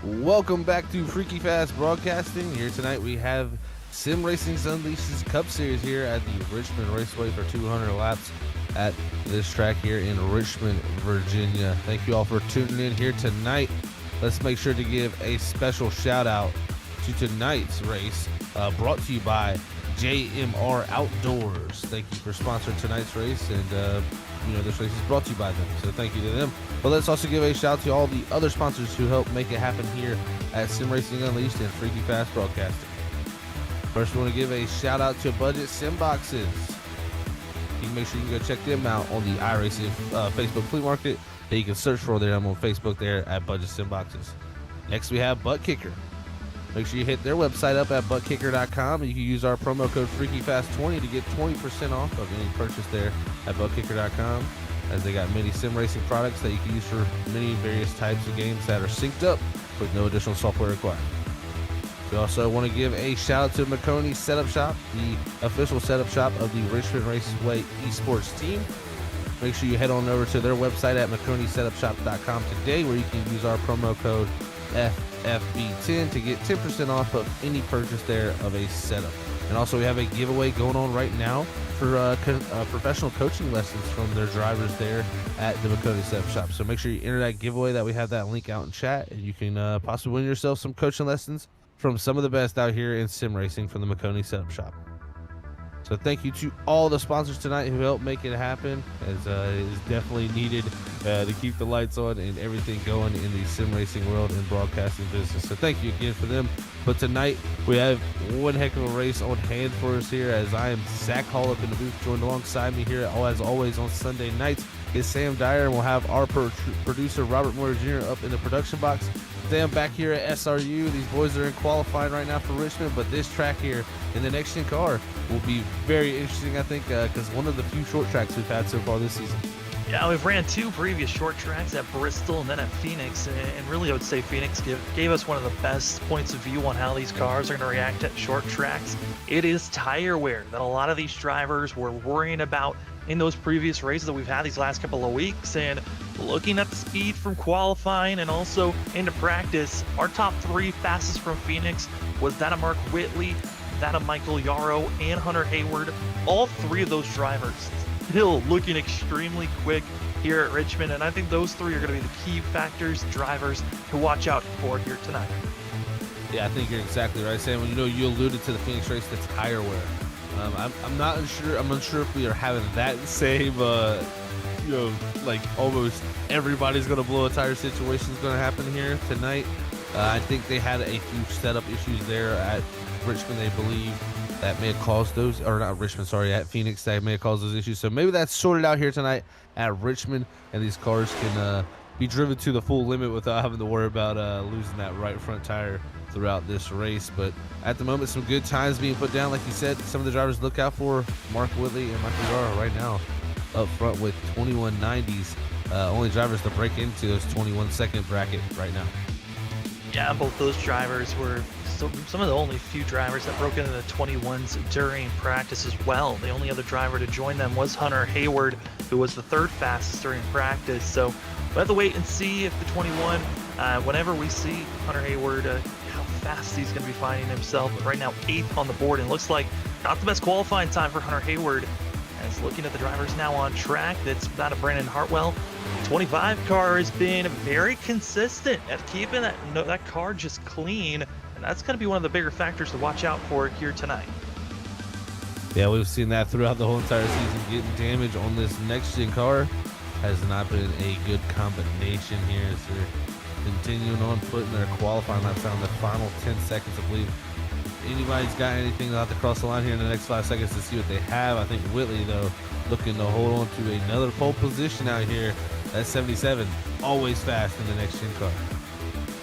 Welcome back to Freaky Fast Broadcasting. Here tonight we have Sim Racing's Unleashed's Cup Series here at the Richmond Raceway for 200 laps at this track here in Richmond, Virginia. Thank you all for tuning in here tonight. Let's make sure to give a special shout out to tonight's race brought to you by JMR Outdoors. Thank you for sponsoring tonight's race, and this race is brought to you by them, so thank you to them. But let's also give a shout out to all the other sponsors who help make it happen here at Sim Racing Unleashed and Freaky Fast Broadcasting. First, we want to give a shout out to Budget Sim Boxes. You can make sure you can go check them out on the iRacing Facebook flea market that you can search for them on Facebook there at Budget Sim Boxes. Next, we have ButtKicker. Make sure you hit their website up at ButtKicker.com, and you can use our promo code FreakyFast20 to get 20% off of any purchase there at ButtKicker.com, as they got many sim racing products that you can use for many various types of games that are synced up with no additional software required. We also want to give a shout out to Maconi Setup Shop, the official setup shop of the Richmond Raceway esports team. Make sure you head on over to their website at MaconiSetupShop.com today, where you can use our promo code FFB10 to get 10% off of any purchase there of a setup. And also, we have a giveaway going on right now for professional coaching lessons from their drivers there at the Maconi Setup Shop. So make sure you enter that giveaway, that we have that link out in chat, and you can possibly win yourself some coaching lessons from some of the best out here in sim racing from the Maconi Setup Shop. So thank you to all the sponsors tonight who helped make it happen, as it is definitely needed to keep the lights on and everything going in the sim racing world and broadcasting business. So thank you again for them. But tonight we have one heck of a race on hand for us here, as I am Zach Hall up in the booth, joined alongside me here as always on Sunday nights is Sam Dyer, and we'll have our producer Robert Moore Jr. up in the production box. Today I'm back here at SRU. These boys are in qualifying right now for Richmond, but this track here in the next gen car will be very interesting, I think, because one of the few short tracks we've had so far this season. Yeah, we've ran two previous short tracks at Bristol and then at Phoenix, and really I would say Phoenix gave us one of the best points of view on how these cars are going to react at short tracks. It is tire wear that a lot of these drivers were worrying about in those previous races that we've had these last couple of weeks, and looking at the speed from qualifying and also into practice, our top three fastest from Phoenix was that of Mark Whitley, that of Michael Yarrow, and Hunter Hayward. All three of those drivers still looking extremely quick here at Richmond, and I think those three are going to be the key factors, drivers to watch out for here tonight. Yeah, I think you're exactly right, Sam. You alluded to the Phoenix race, the tire wear. I'm not unsure. I'm unsure if we are having that same, like almost everybody's going to blow a tire situation is going to happen here tonight. I think they had a few setup issues there at Richmond, they believe, that may have caused those, or not Richmond, sorry, at Phoenix, that may have caused those issues. So maybe that's sorted out here tonight at Richmond, and these cars can be driven to the full limit without having to worry about losing that right front tire throughout this race. But at the moment, some good times being put down. Like you said, some of the drivers to look out for: Mark Whitley and Michael Yarrow right now up front with 2190s. Only drivers to break into those 21-second bracket right now. Yeah, both those drivers were some of the only few drivers that broke into the 21s during practice as well. The only other driver to join them was Hunter Hayward, who was the third fastest during practice. So we'll have to wait and see if the 21, whenever we see Hunter Hayward, how fast he's going to be finding himself. But right now, 8th on the board, and it looks like not the best qualifying time for Hunter Hayward. As looking at the drivers now on track, that's that of Brandon Hartwell. 25 car has been very consistent at keeping that car just clean, and that's going to be one of the bigger factors to watch out for here tonight. Yeah, we've seen that throughout the whole entire season. Getting damage on this next-gen car has not been a good combination here, as they're continuing on putting their qualifying laps down the final 10 seconds, I believe. Anybody's got anything, they'll have to cross the line here in the next 5 seconds to see what they have. I think Whitley, though, looking to hold on to another pole position out here. That's 77, always fast in the next-gen car.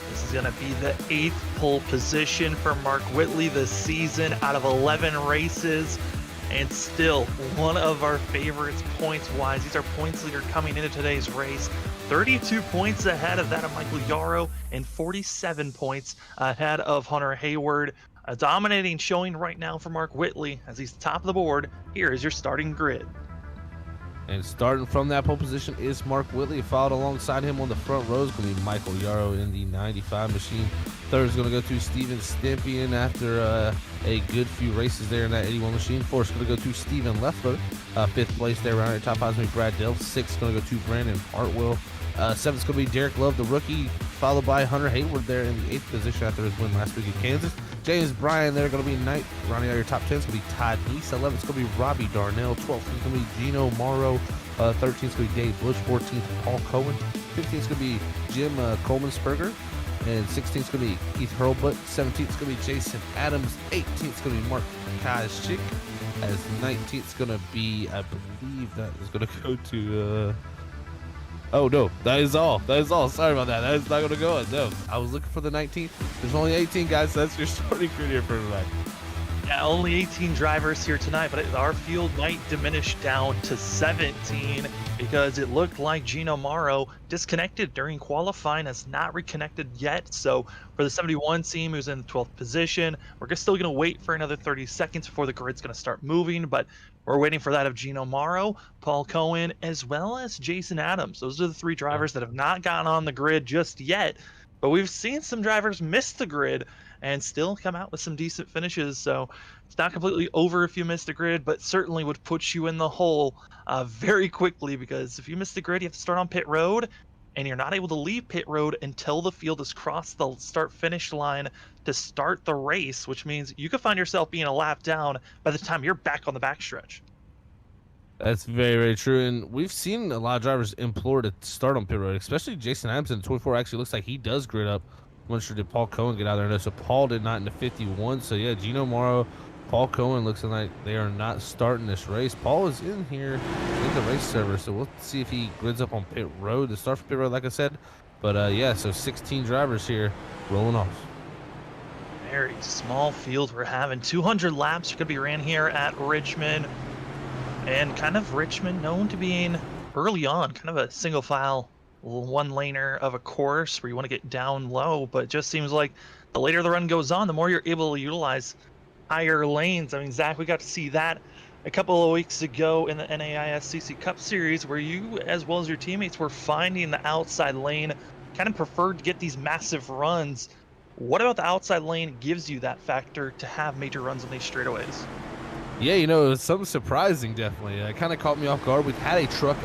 This is going to be the 8th pole position for Mark Whitley this season out of 11 races, and still one of our favorites points-wise. He's our points leader coming into today's race. 32 points ahead of that of Michael Yarrow and 47 points ahead of Hunter Hayward. A dominating showing right now for Mark Whitley as he's top of the board. Here is your starting grid. And starting from that pole position is Mark Whitley. Followed alongside him on the front row is going to be Michael Yarrow in the 95 machine. Third is going to go to Steven Stempian after a good few races there in that 81 machine. Fourth is going to go to Steven Leffler. Fifth place there around your top five is going to be Brad Dell. Sixth is going to go to Brandon Hartwell. Seventh is going to be Derek Love, the rookie, followed by Hunter Hayward there in the 8th position after his win last week at Kansas. James Bryan there going to be 9th. Rounding out your top 10 is going to be Todd Neese. 11th is going to be Robbie Darnell. 12th is going to be Gino Morrow. 13th is going to be Dave Bush. 14th, Paul Cohen. 15th is going to be Jim Coleman-Sperger. And 16th is going to be Keith Hurlbut. 17th is going to be Jason Adams. 18th is going to be Mark Kajcik. As 19th is going to be, I believe that is going to go to... Oh, no, that is all. That is all. Sorry about that. That is not going to go on. No, I was looking for the 19th. There's only 18 guys. So that's your starting grid here for tonight. Yeah, only 18 drivers here tonight, but our field might diminish down to 17 because it looked like Gino Morrow disconnected during qualifying, has not reconnected yet. So for the 71 team who's in the 12th position, we're still going to wait for another 30 seconds before the grid's going to start moving, but we're waiting for that of Gino Morrow, Paul Cohen, as well as Jason Adams. Those are the three drivers that have not gotten on the grid just yet, but we've seen some drivers miss the grid and still come out with some decent finishes. So it's not completely over if you miss the grid, but certainly would put you in the hole very quickly, because if you miss the grid, you have to start on pit road. and you're not able to leave pit road until the field has crossed the start-finish line to start the race, which means you could find yourself being a lap down by the time you're back on the backstretch. That's very, very true. And we've seen a lot of drivers implore to start on pit road, especially Jason Adams in the 24 actually looks like he does grid up. I'm not sure did Paul Cohen get out there. No, so Paul did not in the 51. So yeah, Gino Morrow, Paul Cohen looks like they are not starting this race. Paul is in here in the race server, so we'll see if he grids up on pit road to start for pit road, like I said. But yeah, so 16 drivers here rolling off. Very small field we're having. 200 laps could be ran here at Richmond. And kind of Richmond known to being early on, kind of a single file one laner of a course where you want to get down low, but it just seems like the later the run goes on, the more you're able to utilize higher lanes. I mean, Zach, we got to see that a couple of weeks ago in the NAISCC Cup Series where you, as well as your teammates, were finding the outside lane, kind of preferred to get these massive runs. What about the outside lane gives you that factor to have major runs on these straightaways? Yeah, you know, it was something surprising, definitely. It kind of caught me off guard. We've had a track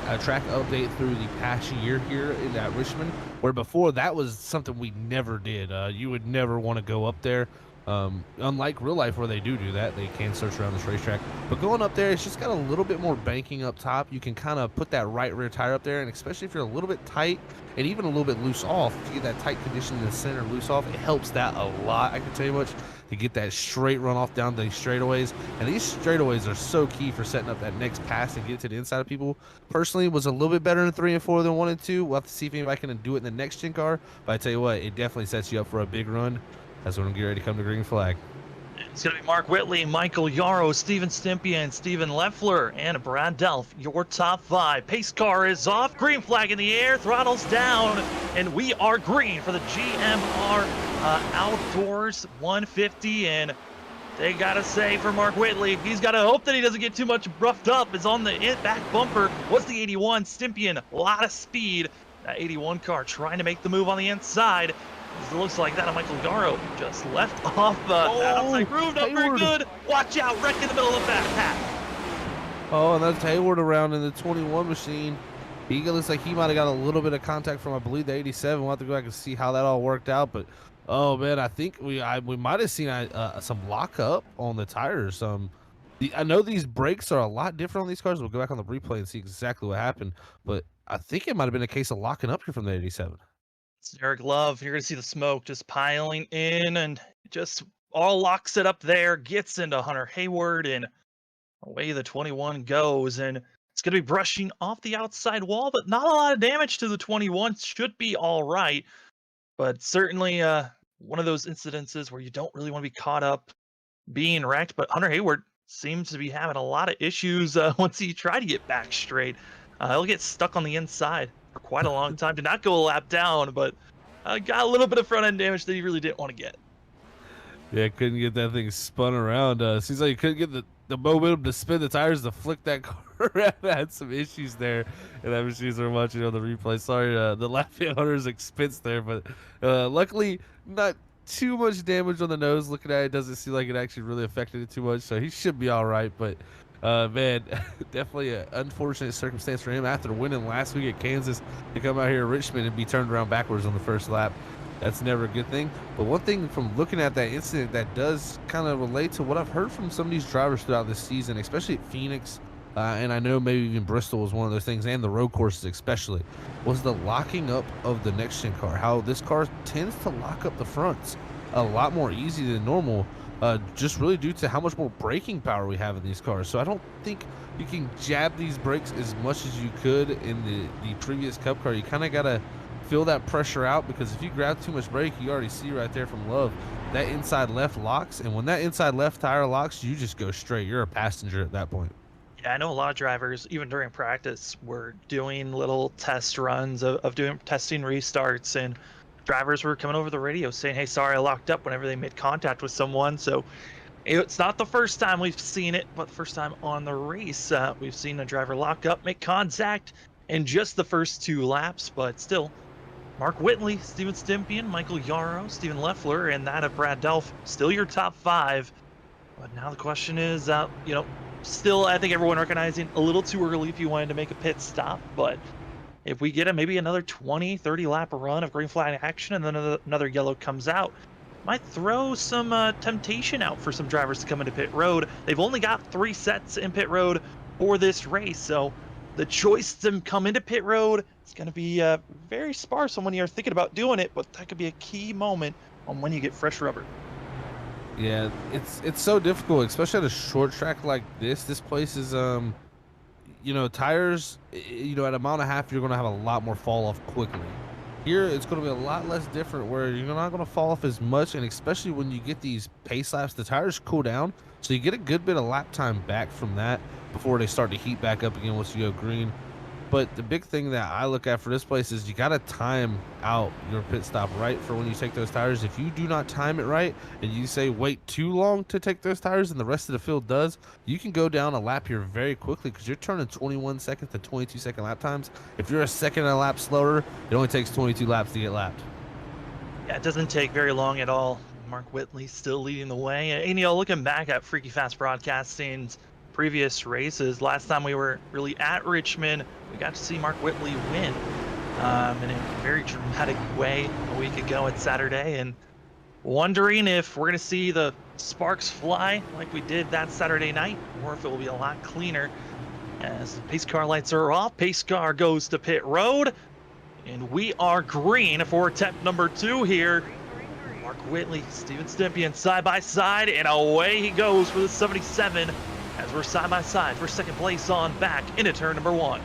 update through the past year here at Richmond, where before that was something we never did. You would never want to go up there. Unlike real life where they do that, they can search around this racetrack. But going up there, it's just got a little bit more banking up top. You can kind of put that right rear tire up there, and especially if you're a little bit tight and even a little bit loose off, if you get that tight condition in the center loose off, it helps that a lot. I can tell you much. To get that straight run off down the straightaways, and these straightaways are so key for setting up that next pass and get to the inside of people. Personally, was a little bit better in 3 and 4 than 1 and 2. We'll have to see if anybody can do it in the next gen car, but I tell you what, it definitely sets you up for a big run. That's when I'm getting ready to come to green flag. It's going to be Mark Whitley, Michael Yarrow, Steven Stimpian, Steven Leffler, and Brad Delph, your top 5. Pace car is off, green flag in the air, throttles down, and we are green for the JMR Outdoors 150. And they got to say for Mark Whitley, he's got to hope that he doesn't get too much roughed up. Is on the back bumper was the 81. Stimpian, a lot of speed. That 81 car trying to make the move on the inside. It looks like that of Michael Yarrow just left off that outside groove. Not very good. Watch out, wreck in the middle of the back path. Oh, and that's Hayward around in the 21 machine. He looks like he might have got a little bit of contact from, I believe, the 87. We'll have to go back and see how that all worked out. But, oh, man, I think we might have seen some lockup on the tires. I know these brakes are a lot different on these cars. We'll go back on the replay and see exactly what happened. But I think it might have been a case of locking up here from the 87. It's Eric Love. You're going to see the smoke just piling in and just all locks it up there, gets into Hunter Hayward, and away the 21 goes. And it's going to be brushing off the outside wall, but not a lot of damage to the 21. Should be all right. But certainly one of those incidences where you don't really want to be caught up being wrecked. But Hunter Hayward seems to be having a lot of issues once he tried to get back straight. He'll get stuck on the inside for quite a long time. Did not go a lap down, but got a little bit of front end damage that he really didn't want to get. Yeah, couldn't get that thing spun around. Seems like you couldn't get the momentum to spin the tires to flick that car around. Had some issues there, and that machines are watching on the replay. Sorry, the Lafayette Hunter's expense there, but luckily not too much damage on the nose. Looking at it, doesn't seem like it actually really affected it too much, so he should be all right. But man, definitely an unfortunate circumstance for him after winning last week at Kansas to come out here at Richmond and be turned around backwards on the first lap. That's never a good thing. But one thing from looking at that incident that does kind of relate to what I've heard from some of these drivers throughout this season, especially at Phoenix, and I know maybe even Bristol was one of those things, and the road courses especially, was the locking up of the next-gen car. How this car tends to lock up the fronts a lot more easy than normal, just really due to how much more braking power we have in these cars. So I don't think you can jab these brakes as much as you could in the previous Cup car. You kind of got to feel that pressure out, because if you grab too much brake, you already see right there from Love, that inside left locks, and when that inside left tire locks, you just go straight. You're a passenger at that point. Yeah, I know a lot of drivers, even during practice, were doing little test runs of doing testing restarts, and drivers were coming over the radio saying, hey, sorry, I locked up whenever they made contact with someone. So it's not the first time we've seen it, but the first time on the race, we've seen a driver lock up, make contact in just the first 2 laps. But still, Mark Whitley, Steven Stimpian, Michael Yarrow, Steven Leffler, and that of Brad Delph, still your top 5. But now the question is, still, I think everyone recognizing a little too early if you wanted to make a pit stop, but if we get maybe another 20, 30 lap run of green flag action and then another yellow comes out, might throw some temptation out for some drivers to come into pit road. They've only got 3 sets in pit road for this race, so the choice to come into pit road is going to be very sparse on when you're thinking about doing it, but that could be a key moment on when you get fresh rubber. Yeah, it's so difficult, especially at a short track like this. This place is tires, at a mile and a half, you're going to have a lot more fall off quickly. Here, it's going to be a lot less different where you're not going to fall off as much, and especially when you get these pace laps, the tires cool down, so you get a good bit of lap time back from that before they start to heat back up again once you go green. But the big thing that I look at for this place is you got to time out your pit stop right for when you take those tires. If you do not time it right and you say wait too long to take those tires and the rest of the field does, you can go down a lap here very quickly because you're turning 21 second to 22 second lap times. If you're a second a lap slower, it only takes 22 laps to get lapped. Yeah, it doesn't take very long at all. Mark Whitley still leading the way. And, looking back at Freaky Fast Broadcasting's previous races, last time we were really at Richmond, we got to see Mark Whitley win in a very dramatic way a week ago at Saturday, and wondering if we're going to see the sparks fly like we did that Saturday night, or if it will be a lot cleaner. As the pace car lights are off, pace car goes to pit road, and we are green for attempt number 2 here. Mark Whitley, Steven Stipien side by side, and away he goes for the 77 as we're side by side for second place on back into turn number 1.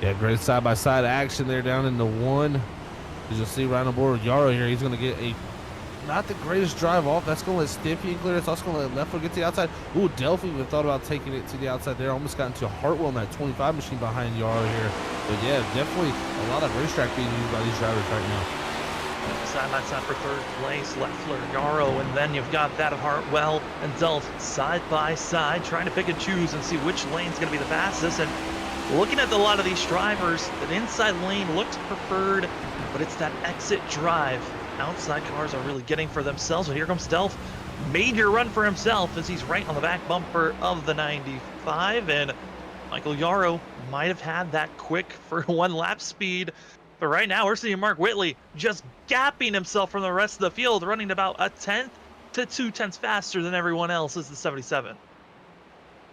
Yeah, great side-by-side action there down in the 1. As you'll see right on board with Yarrow here, he's going to get not the greatest drive off. That's going to let Stipien clear. It's also going to let Leffler get to the outside. Ooh, Delphi would have thought about taking it to the outside there. Almost got into a Hartwell in that 25 machine behind Yarrow here. But yeah, definitely a lot of racetrack being used by these drivers right now. Side by side for third place, Leffler, Yarrow, and then you've got that of Hartwell and Delph side by side, trying to pick and choose and see which lane's going to be the fastest. And looking at a lot of these drivers, that inside lane looks preferred, but it's that exit drive. Outside cars are really getting for themselves. And here comes Delph. Major run for himself as he's right on the back bumper of the 95. And Michael Yarrow might have had that quick for 1 lap speed. But right now we're seeing Mark Whitley just gapping himself from the rest of the field, running about 1/10 to 2/10 faster than everyone else as the 77.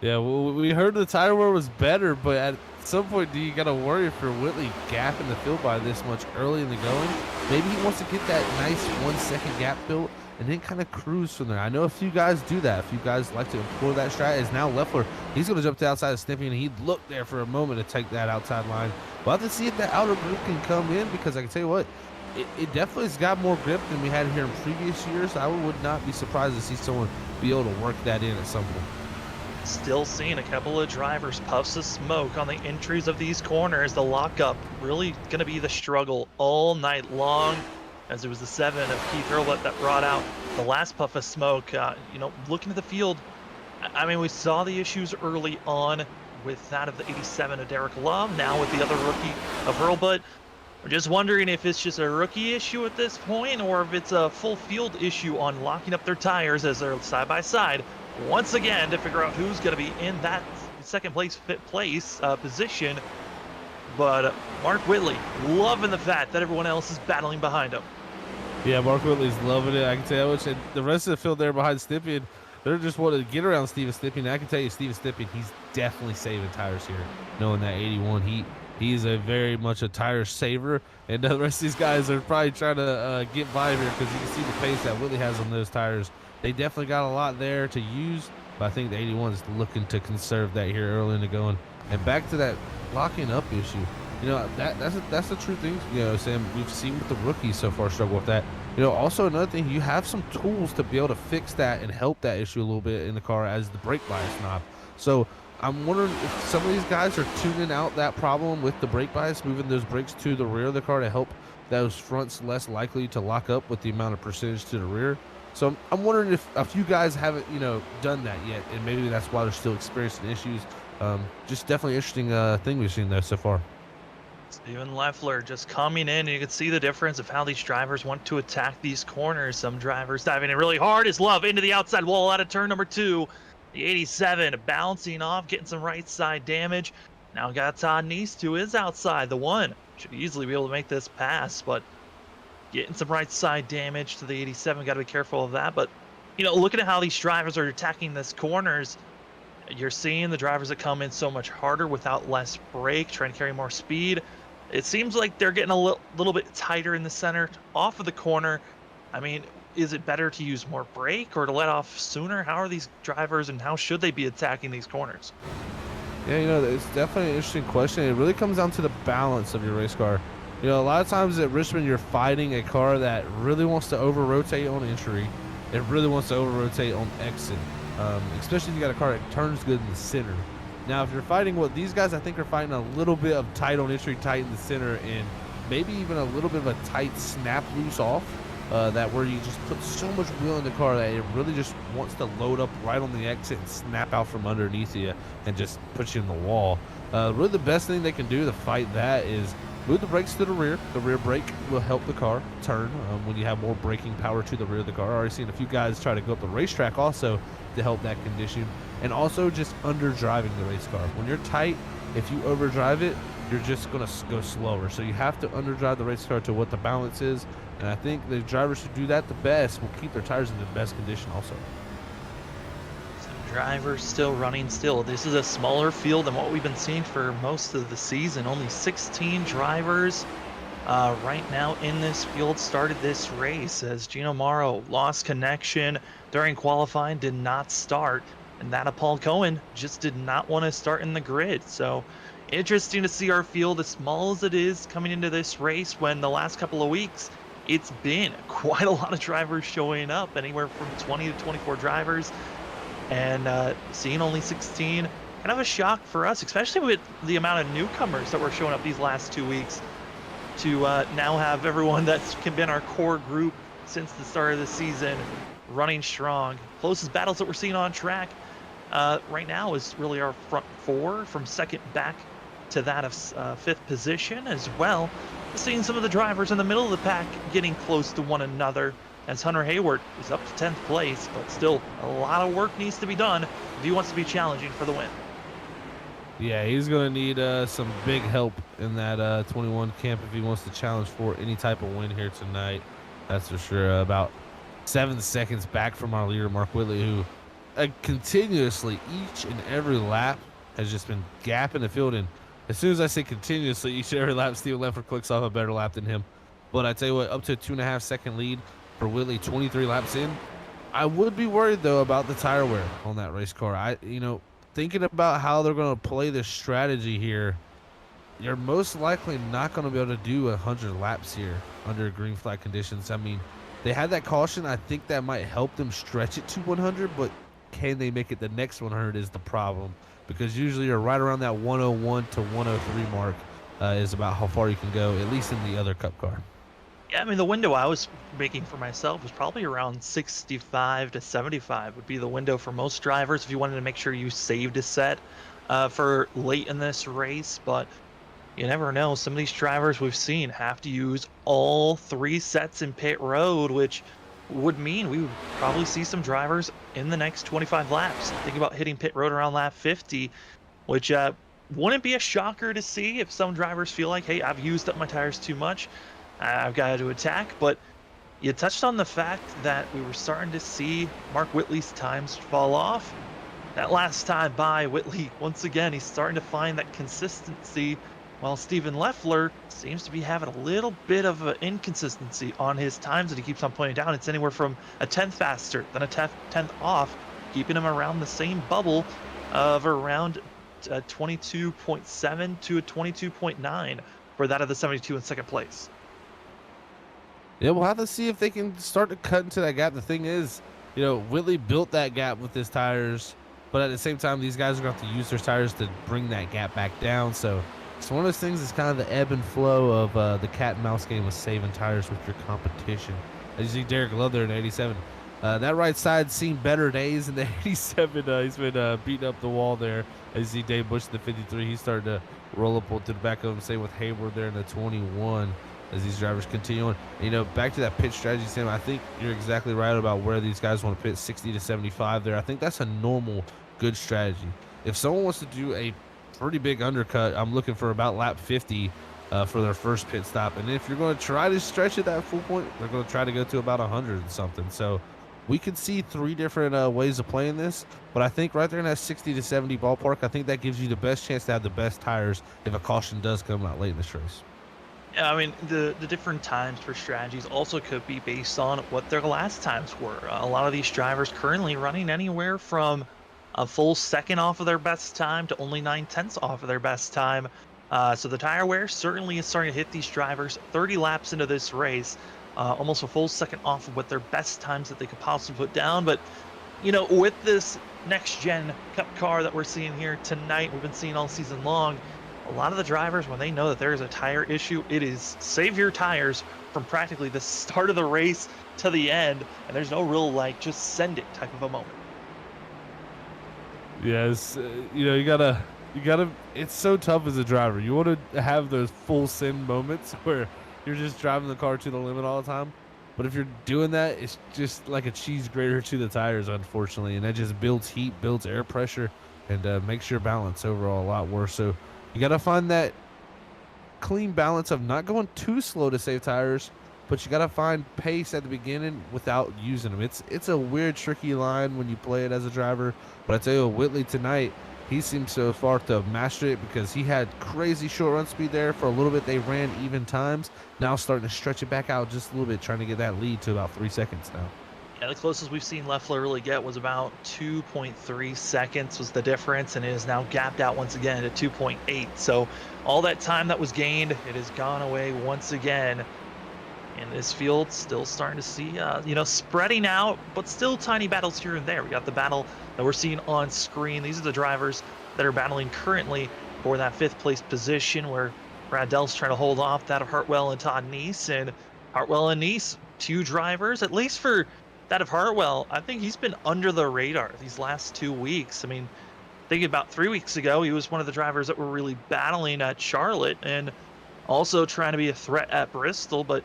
Yeah, well, we heard the tire wear was better, but at some point, do you got to worry for Whitley gapping the field by this much early in the going? Maybe he wants to get that nice 1 second gap built and then kind of cruise from there. I know a few guys do that. A few guys like to employ that strat. As now Leffler, he's going to jump to the outside of Stipien, and he'd look there for a moment to take that outside line. We'll have to see if that outer group can come in, because I can tell you what, it definitely has got more grip than we had here in previous years. I would not be surprised to see someone be able to work that in at some point. Still seeing a couple of drivers puffs of smoke on the entries of these corners. The lockup really going to be the struggle all night long, as it was the 7 of Keith Hurlbut that brought out the last puff of smoke. Looking at the field, I mean, we saw the issues early on with that of the 87 of Derek Love, now with the other rookie of Hurlbut. We're just wondering if it's just a rookie issue at this point, or if it's a full field issue on locking up their tires as they're side by side once again to figure out who's going to be in that second place position. But Mark Whitley loving the fact that everyone else is battling behind him. Yeah, Mark Whitley's loving it. I can tell you how much. And the rest of the field there behind Stipien, they're just wanting to get around Steven Stipien. I can tell you, Steven Stipien, he's definitely saving tires here, knowing that 81 he's a very much a tire saver, and the rest of these guys are probably trying to get by here, because you can see the pace that Whitley has on those tires. They definitely got a lot there to use, but I think the 81 is looking to conserve that here early in the going. And back to that locking up issue, that's a true thing. Sam, we've seen with the rookies so far struggle with that. Also another thing, you have some tools to be able to fix that and help that issue a little bit in the car, as the brake bias knob. So I'm wondering if some of these guys are tuning out that problem with the brake bias, moving those brakes to the rear of the car to help those fronts less likely to lock up with the amount of percentage to the rear. So I'm wondering if a few guys haven't, done that yet, and maybe that's why they're still experiencing issues. Just definitely interesting thing we've seen there so far. Steven Leffler just coming in, and you can see the difference of how these drivers want to attack these corners. Some drivers diving in really hard. Is Love into the outside wall out of turn number 2. The 87 bouncing off, getting some right side damage. Now got Todd Neese, who is outside the one. Should easily be able to make this pass, but getting some right side damage to the 87. Got to be careful of that. But, looking at how these drivers are attacking this corners, you're seeing the drivers that come in so much harder without less brake, trying to carry more speed. It seems like they're getting a little bit tighter in the center, off of the corner. I mean, is it better to use more brake or to let off sooner? How are these drivers and how should they be attacking these corners? Yeah, it's definitely an interesting question. It really comes down to the balance of your race car. A lot of times at Richmond, you're fighting a car that really wants to over-rotate on entry. It really wants to over-rotate on exit, especially if you got a car that turns good in the center. Now, if you're fighting what these guys, I think, are fighting a little bit of tight on entry, tight in the center, and maybe even a little bit of a tight snap loose off, that where you just put so much wheel in the car that it really just wants to load up right on the exit and snap out from underneath you and just put you in the wall. Really the best thing they can do to fight that is move the brakes to the rear. The rear brake will help the car turn when you have more braking power to the rear of the car. I've already seen a few guys try to go up the racetrack also to help that condition. And also just under-driving the race car. When you're tight, if you overdrive it, you're just going to go slower. So you have to underdrive the race car to what the balance is. And I think the drivers who do that the best will keep their tires in the best condition also. Some drivers still running still. This is a smaller field than what we've been seeing for most of the season. Only 16 drivers right now in this field started this race as Gino Morrow lost connection during qualifying, did not start. And that of Paul Cohen just did not want to start in the grid. So interesting to see our field, as small as it is, coming into this race when the last couple of weeks, it's been quite a lot of drivers showing up, anywhere from 20 to 24 drivers. And seeing only 16, kind of a shock for us, especially with the amount of newcomers that were showing up these last 2 weeks, to now have everyone that's been our core group since the start of the season running strong. Closest battles that we're seeing on track right now is really our front four, from second back to that of fifth position as well. Seeing some of the drivers in the middle of the pack getting close to one another, as Hunter Hayward is up to 10th place, but still a lot of work needs to be done if he wants to be challenging for the win. Yeah, he's going to need some big help in that 21 camp if he wants to challenge for any type of win here tonight. That's for sure. About 7 seconds back from our leader, Mark Whitley, who continuously, each and every lap, has just been gapping the field. And as soon as I say continuously, each and every lap, Steven Leffler clicks off a better lap than him. But I tell you what, up to a 2.5 second lead for Whitley, 23 laps in. I would be worried, though, about the tire wear on that race car. Thinking about how they're going to play this strategy here, you're most likely not going to be able to do 100 laps here under green flag conditions. I mean, they had that caution. I think that might help them stretch it to 100, but can they make it the next 100 is the problem, because usually you're right around that 101 to 103 mark is about how far you can go, at least in the other Cup car. Yeah, I mean, the window I was making for myself was probably around 65 to 75 would be the window for most drivers if you wanted to make sure you saved a set for late in this race. But you never know. Some of these drivers we've seen have to use all 3 sets in pit road, which would mean we would probably see some drivers in the next 25 laps. Think about hitting pit road around lap 50, which wouldn't be a shocker to see if some drivers feel like, hey, I've used up my tires too much. I've got to attack. But you touched on the fact that we were starting to see Mark Whitley's times fall off. That last time by, Whitley, once again, he's starting to find that consistency, while Steven Leffler seems to be having a little bit of an inconsistency on his times that he keeps on pointing down. It's anywhere from a 10th faster than a 10th off, keeping him around the same bubble of around 22.7 to a 22.9 for that of the 72 in second place. Yeah, we'll have to see if they can start to cut into that gap. The thing is, Whitley built that gap with his tires, but at the same time, these guys are going to have to use their tires to bring that gap back down. So it's one of those things, it's kind of the ebb and flow of the cat and mouse game with saving tires with your competition. As you see Derek Love there in 87. That right side's seen better days in the 87. He's been beating up the wall there. As you see Dave Bush in the 53, he's starting to roll up to the back of him. Same with Hayward there in the 21. As these drivers continue on. Back to that pit strategy, Sam, I think you're exactly right about where these guys want to pit 60 to 75 there. I think that's a normal, good strategy. If someone wants to do a pretty big undercut. I'm looking for about lap 50 for their first pit stop. And if you're going to try to stretch it that full point, they're going to try to go to about 100 and something. So we could see three different ways of playing this. But I think right there in that 60 to 70 ballpark, I think that gives you the best chance to have the best tires if a caution does come out late in this race. Yeah, I mean, the different times for strategies also could be based on what their last times were. A lot of these drivers currently running anywhere from a full second off of their best time to only 9/10 off of their best time. So the tire wear certainly is starting to hit these drivers 30 laps into this race, almost a full second off of what their best times that they could possibly put down. But with this next gen Cup car that we're seeing here tonight, we've been seeing all season long. A lot of the drivers, when they know that there is a tire issue, it is save your tires from practically the start of the race to the end, and there's no real just send it type of a moment. Yes, you gotta. It's so tough as a driver. You want to have those full send moments where you're just driving the car to the limit all the time. But if you're doing that, it's just like a cheese grater to the tires, unfortunately, and that just builds heat, builds air pressure, and makes your balance overall a lot worse. So you gotta find that clean balance of not going too slow to save tires, but you got to find pace at the beginning without using them. It's a weird, tricky line when you play it as a driver. But I tell you, Whitley tonight, he seems so far to have mastered it because he had crazy short run speed there for a little bit. They ran even times. Now starting to stretch it back out just a little bit, trying to get that lead to about 3 seconds now. Yeah, the closest we've seen Leffler really get was about 2.3 seconds was the difference, and it is now gapped out once again at 2.8. So all that time that was gained, it has gone away once again. In this field, still starting to see, spreading out, but still tiny battles here and there. We got the battle that we're seeing on screen. These are the drivers that are battling currently for that 5th place position, where Brad Del's trying to hold off that of Hartwell and Todd Neese. And Hartwell and Neese, 2 drivers, at least for that of Hartwell, I think he's been under the radar these last 2 weeks. I mean, thinking about 3 weeks ago, he was one of the drivers that were really battling at Charlotte and also trying to be a threat at Bristol, but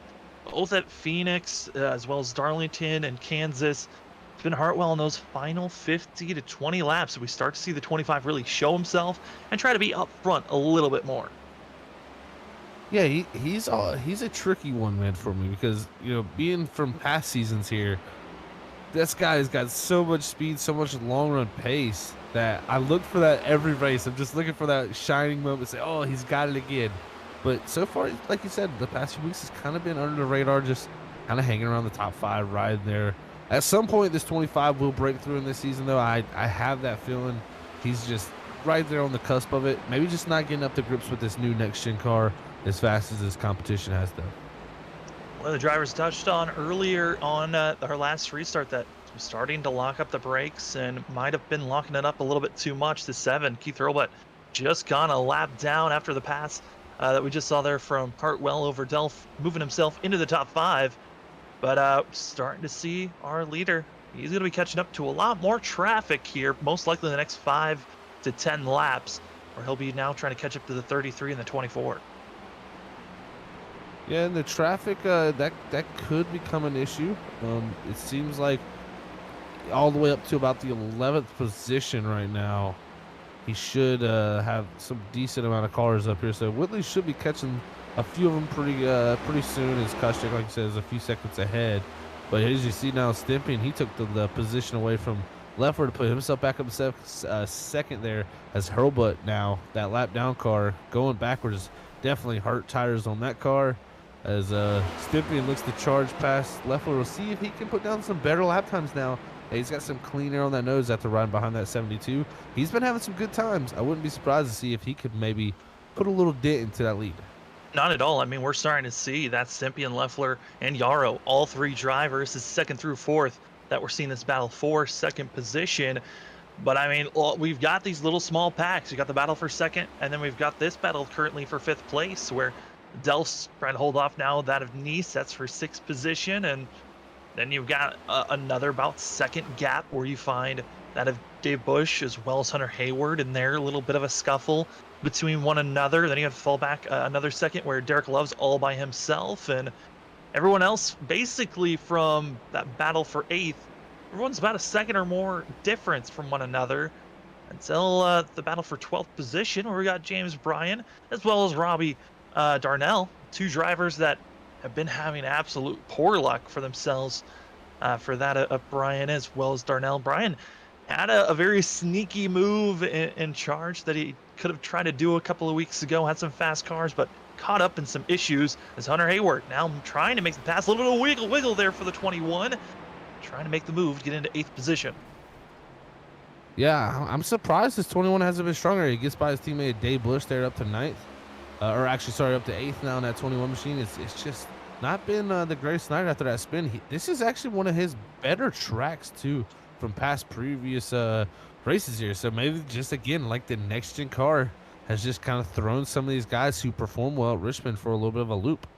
both at Phoenix, as well as Darlington and Kansas. It's been Hartwell in those final 50 to 20 laps. We start to see the 25 really show himself and try to be up front a little bit more. Yeah, he's a tricky one, man, for me because being from past seasons here, this guy has got so much speed, so much long run pace that I look for that every race. I'm just looking for that shining moment, say, oh, he's got it again. But so far, like you said, the past few weeks has kind of been under the radar, just kind of hanging around the top 5, riding there. At some point, this 25 will break through in this season, though. I have that feeling. He's just right there on the cusp of it. Maybe just not getting up to grips with this new next-gen car as fast as his competition has done. One of the drivers touched on earlier on our last restart that was starting to lock up the brakes and might have been locking it up a little bit too much. The 7, Keith Hurlbut, just gone a lap down after the pass that we just saw there from Hartwell over Delph, moving himself into the top 5. But starting to see our leader. He's going to be catching up to a lot more traffic here, most likely the next 5 to 10 laps, where he'll be now trying to catch up to the 33 and the 24. Yeah, and the traffic, that could become an issue. It seems like all the way up to about the 11th position right now, he should have some decent amount of cars up here. So Whitley should be catching a few of them pretty soon, as Koscheck, like you said, is a few seconds ahead. But as you see now, Stimpy, he took the position away from Leffler to put himself back up second there, as Hurlbut now, that lap down car, going backwards, definitely hurt tires on that car. As Stimpy looks to charge past Leffler, we'll see if he can put down some better lap times now. He's got some clean air on that nose after riding behind that 72. He's been having some good times. I wouldn't be surprised to see if he could maybe put a little dent into that lead. Not at all. I mean, we're starting to see that Stimpy and Leffler and Yarrow, all 3 drivers, is 2nd through 4th, that we're seeing this battle for 2nd position. But I mean, we've got these little small packs. You got the battle for 2nd, and then we've got this battle currently for 5th place, where Delph's trying to hold off now that of Nice. That's for 6th position. And then you've got another about 2nd gap where you find that of Dave Bush as well as Hunter Hayward in there. A little bit of a scuffle between one another. Then you have to fall back another 2nd where Derek Love's all by himself. And everyone else, basically from that battle for 8th, everyone's about a 2nd or more difference from one another. until the battle for 12th position, where we got James Bryan as well as Robbie Darnell, two drivers that have been having absolute poor luck for themselves. For that of Bryan as well as Darnell. Bryan had a very sneaky move in charge that he could have tried to do a couple of weeks ago. Had some fast cars, but caught up in some issues as Hunter Hayward now trying to make the pass. A little bit of wiggle there for the 21. Trying to make the move to get into 8th position. Yeah, I'm surprised this 21 hasn't been stronger. He gets by his teammate Dave Bush there up to 9th. Or actually, sorry, up to 8th now in that 21 machine. It's just not been the greatest night after that spin. This is actually one of his better tracks, too, from past previous races here. So maybe just, again, like the next-gen car has just kind of thrown some of these guys who perform well at Richmond for a little bit of a loop.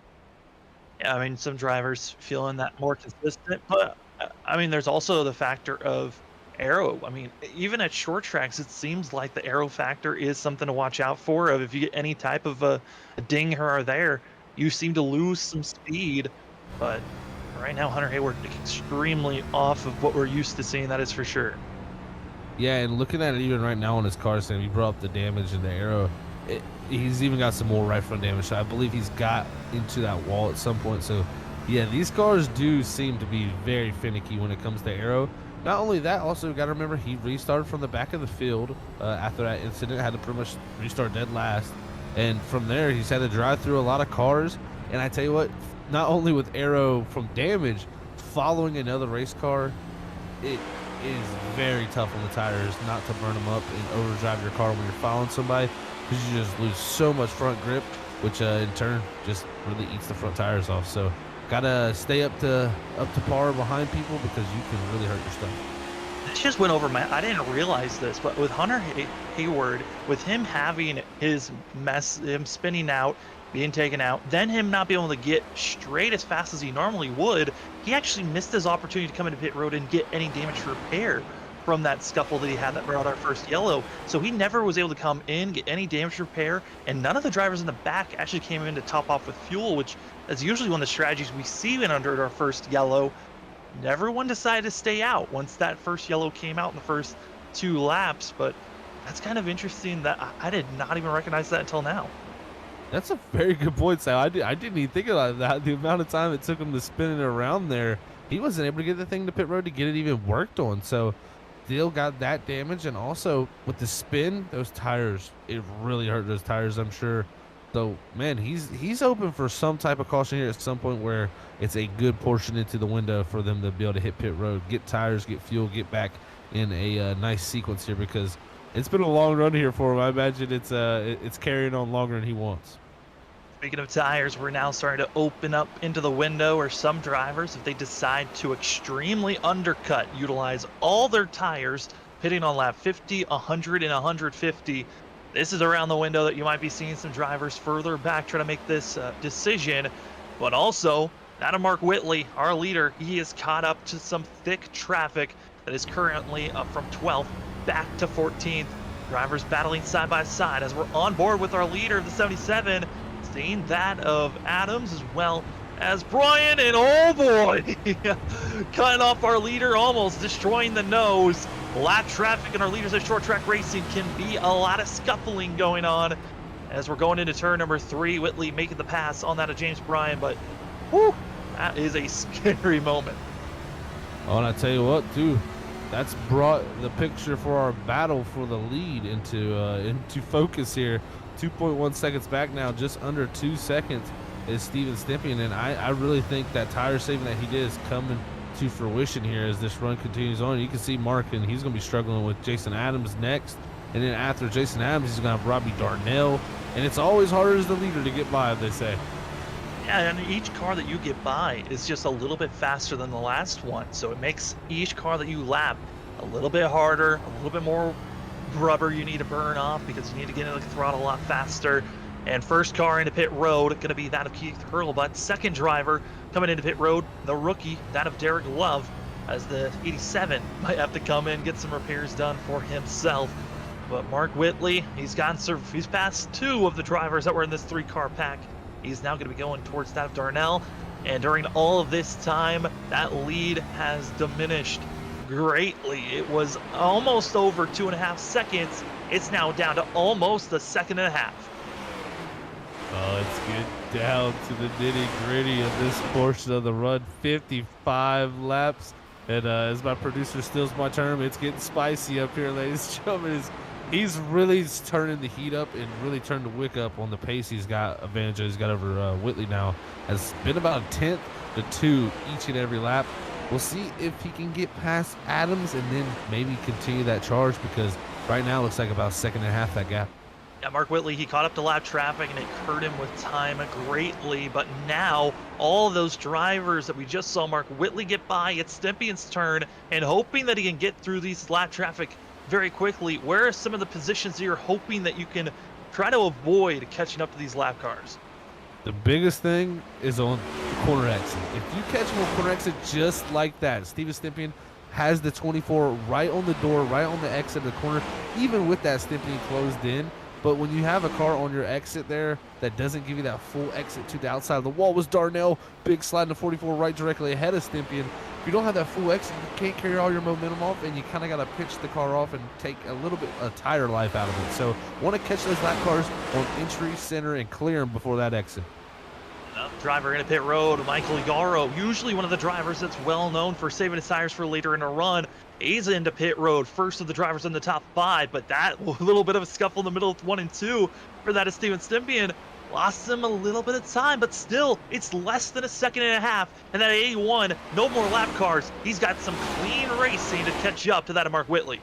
Yeah, I mean, some drivers feeling that more consistent, but I mean, there's also the factor of aero. I mean, even at short tracks, it seems like the aero factor is something to watch out for. Of if you get any type of a ding here or there, you seem to lose some speed. But right now, Hunter Hayward extremely off of what we're used to seeing. That is for sure. Yeah, and looking at it even right now on his car, Sam, he brought up the damage in the aero. He's even got some more right front damage. So I believe he's got into that wall at some point. So, yeah, these cars do seem to be very finicky when it comes to aero. Not only that, also got to remember he restarted from the back of the field after that incident. Had to pretty much restart dead last. And from there, he's had to drive through a lot of cars. And I tell you what, not only with aero from damage, following another race car, it is very tough on the tires not to burn them up and overdrive your car when you're following somebody, because you just lose so much front grip, which in turn just really eats the front tires off. So gotta stay up to par behind people, because you can really hurt your stuff. This just went over my. I didn't realize this, but with Hunter Hayward, with him having his mess, him spinning out, being taken out, then him not being able to get straight as fast as he normally would, he actually missed his opportunity to come into pit road and get any damage repair from that scuffle that he had that brought our first yellow. So he never was able to come in, get any damage repair, and none of the drivers in the back actually came in to top off with fuel, which is usually one of the strategies we see in under our first yellow. Everyone decided to stay out once that first yellow came out in the first 2 laps, but that's kind of interesting that I did not even recognize that until now. That's a very good point, Sal. I didn't even think about that. The amount of time it took him to spin it around there, he wasn't able to get the thing to pit road to get it even worked on. So still got that damage, and also with the spin, those tires, it really hurt those tires, I'm sure. So, man, he's open for some type of caution here at some point, where it's a good portion into the window for them to be able to hit pit road, get tires, get fuel, get back in a nice sequence here, because it's been a long run here for him. I imagine it's carrying on longer than he wants. Speaking of tires, we're now starting to open up into the window, or some drivers, if they decide to extremely undercut, utilize all their tires, pitting on lap 50, 100, and 150. This is around the window that you might be seeing some drivers further back try to make this decision. But also, that of Mark Whitley, our leader, he is caught up to some thick traffic that is currently up from 12th back to 14th. Drivers battling side by side as we're on board with our leader of the 77, seeing that of Adams as well as Bryan, and oh boy, cutting off our leader, almost destroying the nose. Lap traffic and our leaders at short track racing can be a lot of scuffling going on as we're going into turn number 3. Whitley making the pass on that of James Bryan, but whew, that is a scary moment. Oh, and I tell you what, too, that's brought the picture for our battle for the lead into focus here. 2.1 seconds back now, just under 2 seconds is Steven Stempien, and I really think that tire saving that he did is coming to fruition here as this run continues on. You can see Mark, and he's going to be struggling with Jason Adams next, and then after Jason Adams, he's going to have Robbie Darnell, and it's always harder as the leader to get by, they say. Yeah, and each car that you get by is just a little bit faster than the last one, so it makes each car that you lap a little bit harder, a little bit more rubber you need to burn off, because you need to get into the throttle a lot faster. And first car into pit road going to be that of Keith Hurlbut. Second driver coming into pit road, the rookie, that of Derek Love, as the 87 might have to come in, get some repairs done for himself. But Mark Whitley, he's passed 2 of the drivers that were in this 3-car pack. He's now going to be going towards that of Darnell. And during all of this time, that lead has diminished, greatly. It was almost over 2.5 seconds. It's now down to almost a second and a half. Oh, let's get down to the nitty-gritty of this portion of the run. 55 laps. And as my producer steals my term, it's getting spicy up here, ladies and gentlemen. He's really turning the heat up and really turned the wick up on the pace he's got over Whitley now. Has been about a tenth to 2 each and every lap. We'll see if he can get past Adams and then maybe continue that charge, because right now it looks like about a second and a half that gap. Yeah, Mark Whitley, he caught up to lap traffic and it hurt him with time greatly. But now all of those drivers that we just saw Mark Whitley get by, it's Stimpion's turn, and hoping that he can get through these lap traffic very quickly. Where are some of the positions that you're hoping that you can try to avoid catching up to these lap cars? The biggest thing is on the corner exit. If you catch him on corner exit just like that, Steven Stympion has the 24 right on the door, right on the exit of the corner, even with that Stympion closed in. But when you have a car on your exit there that doesn't give you that full exit to the outside of the wall, was Darnell, big slide in the 44 right directly ahead of Stympion. If you don't have that full exit, you can't carry all your momentum off, and you kind of got to pitch the car off and take a little bit of tire life out of it. So want to catch those lap cars on entry, center, and clear them before that exit. Another driver in a pit road, Michael Yarrow, usually one of the drivers that's well known for saving his tires for later in a run. He's into pit road, first of the drivers in the top 5, but that little bit of a scuffle in the middle of 1 and 2 for that is Steven Stympion. Lost him a little bit of time, but still, it's less than a second and a half. And that 81, no more lap cars. He's got some clean racing to catch up to that of Mark Whitley.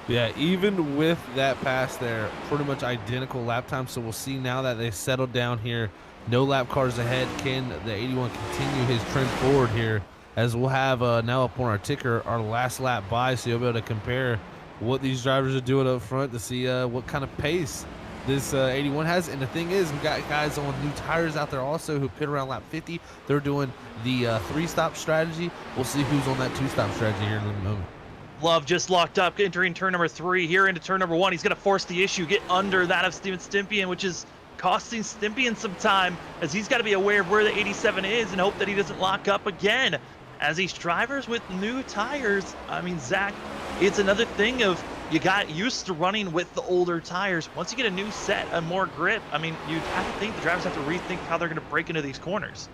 Yeah, even with that pass there, pretty much identical lap time. So we'll see now that they settled down here. No lap cars ahead. Can the 81 continue his trend forward here? As we'll have now up on our ticker our last lap by, so you'll be able to compare what these drivers are doing up front to see what kind of pace this 81 has. And the thing is, we got guys on new tires out there also who pit around lap 50. They're doing the 3-stop strategy. We'll see who's on that 2-stop strategy here in a moment. Love just locked up, entering turn number 3. Here into turn number 1, he's going to force the issue, get under that of Steven Stympion, which is costing Stympion some time, as he's got to be aware of where the 87 is and hope that he doesn't lock up again. As these drivers with new tires, I mean, Zach, it's another thing of you got used to running with the older tires. Once you get a new set and more grip, I mean, you have to think the drivers have to rethink how they're going to break into these corners.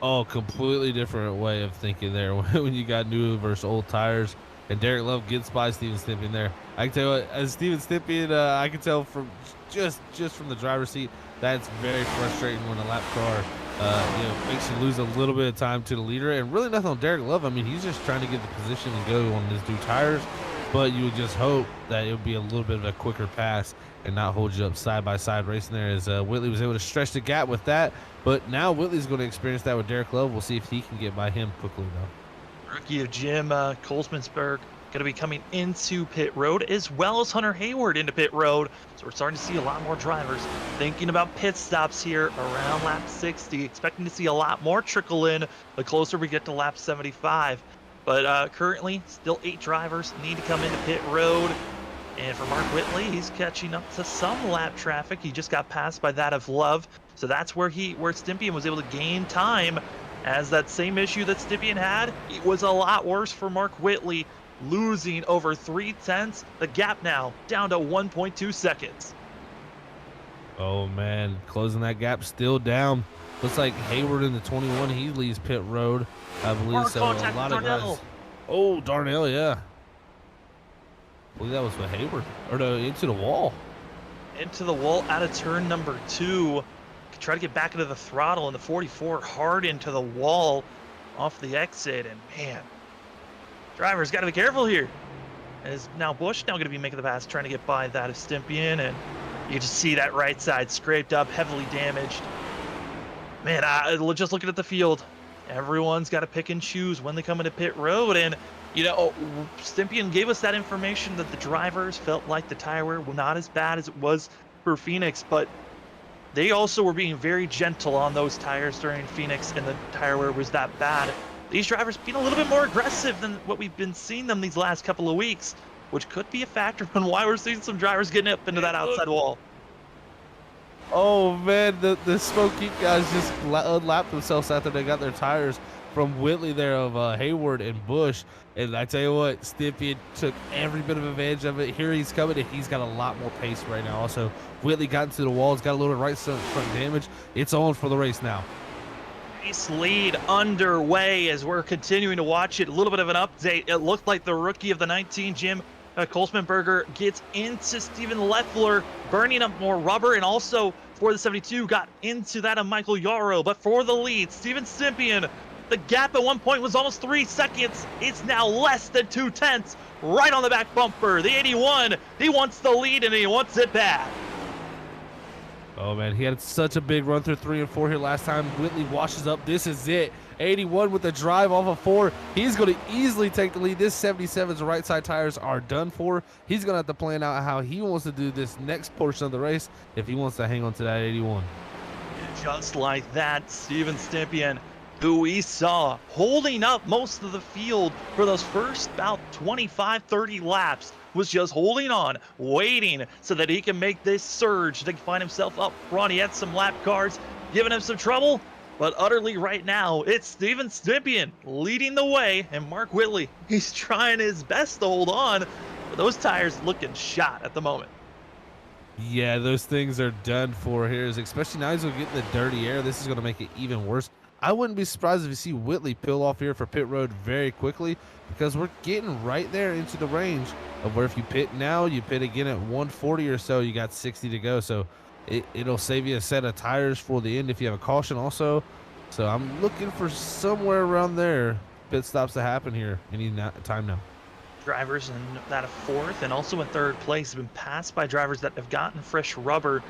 Oh, completely different way of thinking there when you got new versus old tires. And Derek Love gets by Steven Stympion there. I can tell you what, as Steven Stympion, I can tell from just from the driver's seat, that's very frustrating when a lap car makes you lose a little bit of time to the leader. And really nothing on Derek Love. I mean, he's just trying to get the position and go on his new tires. But you would just hope that it would be a little bit of a quicker pass and not hold you up side-by-side racing there, as Whitley was able to stretch the gap with that. But now Whitley's going to experience that with Derek Love. We'll see if he can get by him quickly, though. Rookie of Jim Kolsmansberg going to be coming into pit road, as well as Hunter Hayward into pit road. So we're starting to see a lot more drivers thinking about pit stops here around lap 60, expecting to see a lot more trickle in the closer we get to lap 75. But currently, still 8 drivers need to come into pit road. And for Mark Whitley, he's catching up to some lap traffic. He just got passed by that of Love. So that's where Stympion was able to gain time, as that same issue that Stympion had, it was a lot worse for Mark Whitley, losing over 3/10. The gap now down to 1.2 seconds. Oh, man, closing that gap still down. Looks like Hayward in the 21, he leaves pit road, I believe. So a lot of guys. Oh, Darnell, yeah. I believe that was for Hayward. Or no, into the wall. Into the wall out of turn number 2. Try to get back into the throttle, and the 44 hard into the wall off the exit. And man, drivers got to be careful here. As now Busch now going to be making the pass, trying to get by that of Stympion, and you just see that right side scraped up, heavily damaged. Man, just looking at the field, everyone's got to pick and choose when they come into pit road. And, you know, Stympion gave us that information that the drivers felt like the tire wear was not as bad as it was for Phoenix, but they also were being very gentle on those tires during Phoenix, and the tire wear was that bad. These drivers being a little bit more aggressive than what we've been seeing them these last couple of weeks, which could be a factor on why we're seeing some drivers getting up into that outside wall. Oh, man, the Smoke Heat guys just unlapped themselves after they got their tires from Whitley there of Hayward and Bush. And I tell you what, Stippian took every bit of advantage of it. Here he's coming, and he's got a lot more pace right now. Also, Whitley got into the walls, got a little right front damage. It's on for the race now. Race lead underway as we're continuing to watch it. A little bit of an update. It looked like the rookie of the 19, Jim Colsmanberger, gets into Steven Leffler, burning up more rubber, and also for the 72 got into that of Michael Yarrow. But for the lead, Steven Stippian, the gap at one point was almost 3 seconds. It's now less than 2/10, right on the back bumper. The 81, he wants the lead and he wants it back. Oh, man, he had such a big run through 3 and 4 here last time. Whitley washes up. This is it. 81 with the drive off of 4. He's going to easily take the lead. This 77's right side tires are done for. He's going to have to plan out how he wants to do this next portion of the race if he wants to hang on to that 81. Just like that, Steven Stippian, who we saw holding up most of the field for those first about 25-30 laps, was just holding on, waiting so that he can make this surge to find himself up front. He had some lap cars giving him some trouble, but utterly right now, it's Steven Stippian leading the way, and Mark Whitley, he's trying his best to hold on, but those tires looking shot at the moment. Yeah, those things are done for here, especially now he's going to get the dirty air. This is going to make it even worse. I wouldn't be surprised if you see Whitley peel off here for pit road very quickly, because we're getting right there into the range of where if you pit now, you pit again at 140 or so, you got 60 to go. So it'll save you a set of tires for the end if you have a caution also. So I'm looking for somewhere around there pit stops to happen here any time now. Drivers in that 4th and also in 3rd place have been passed by drivers that have gotten fresh rubber.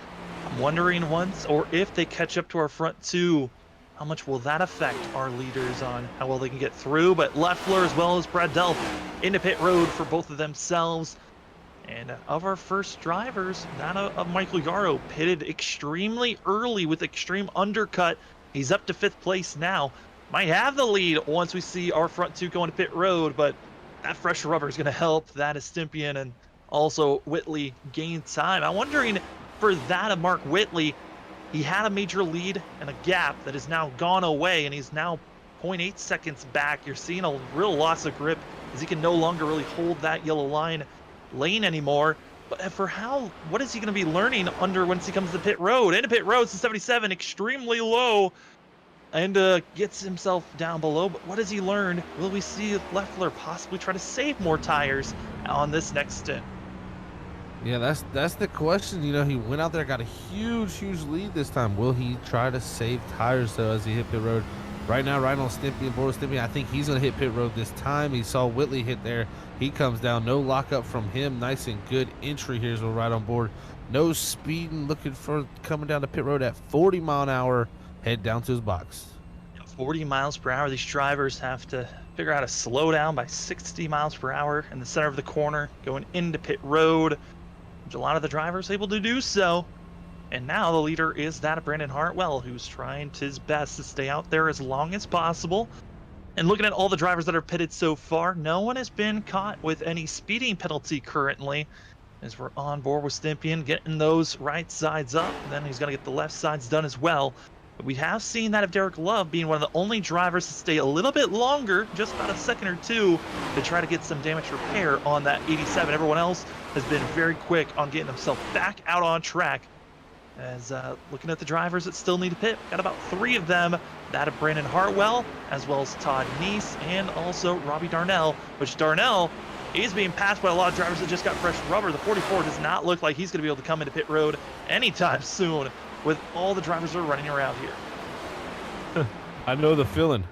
I'm wondering once or if they catch up to our front 2, how much will that affect our leaders on how well they can get through? But Leffler as well as Bradell into pit road for both of themselves. And of our first drivers, that of Michael Yarrow pitted extremely early with extreme undercut. He's up to 5th place now. Might have the lead once we see our front 2 going to pit road, but that fresh rubber is going to help. That is Stippian and also Whitley gain time. I'm wondering for that of Mark Whitley, he had a major lead and a gap that has now gone away, and he's now 0.8 seconds back. You're seeing a real loss of grip as he can no longer really hold that yellow line lane anymore. But for what is he going to be learning under once he comes to pit road? Into pit road, it's 77, extremely low, and gets himself down below. But what does he learn? Will we see Leffler possibly try to save more tires on this next stint? Yeah, that's the question. You know, he went out there, got a huge lead this time. Will he try to save tires though as he hit pit road? Right now, right on Stippian, Boris Stippian, I think he's going to hit pit road this time. He saw Whitley hit there. He comes down. No lockup from him. Nice and good entry here as we're right on board. No speeding, looking for coming down to pit road at 40 mile an hour. Head down to his box. 40 miles per hour. These drivers have to figure out how to slow down by 60 miles per hour in the center of the corner going into pit road. A lot of the drivers able to do so. And now the leader is that of Brandon Hartwell, who's trying his best to stay out there as long as possible. And looking at all the drivers that are pitted so far, no one has been caught with any speeding penalty currently, as we're on board with Stippian getting those right sides up. And then he's going to get the left sides done as well. But we have seen that of Derek Love being one of the only drivers to stay a little bit longer, just about a second or two, to try to get some damage repair on that 87. Everyone else has been very quick on getting themselves back out on track. As looking at the drivers that still need to pit, got about 3 of them. That of Brandon Hartwell, as well as Todd Neese, and also Robbie Darnell, which Darnell is being passed by a lot of drivers that just got fresh rubber. The 44 does not look like he's going to be able to come into pit road anytime soon with all the drivers that are running around here. I know the feeling.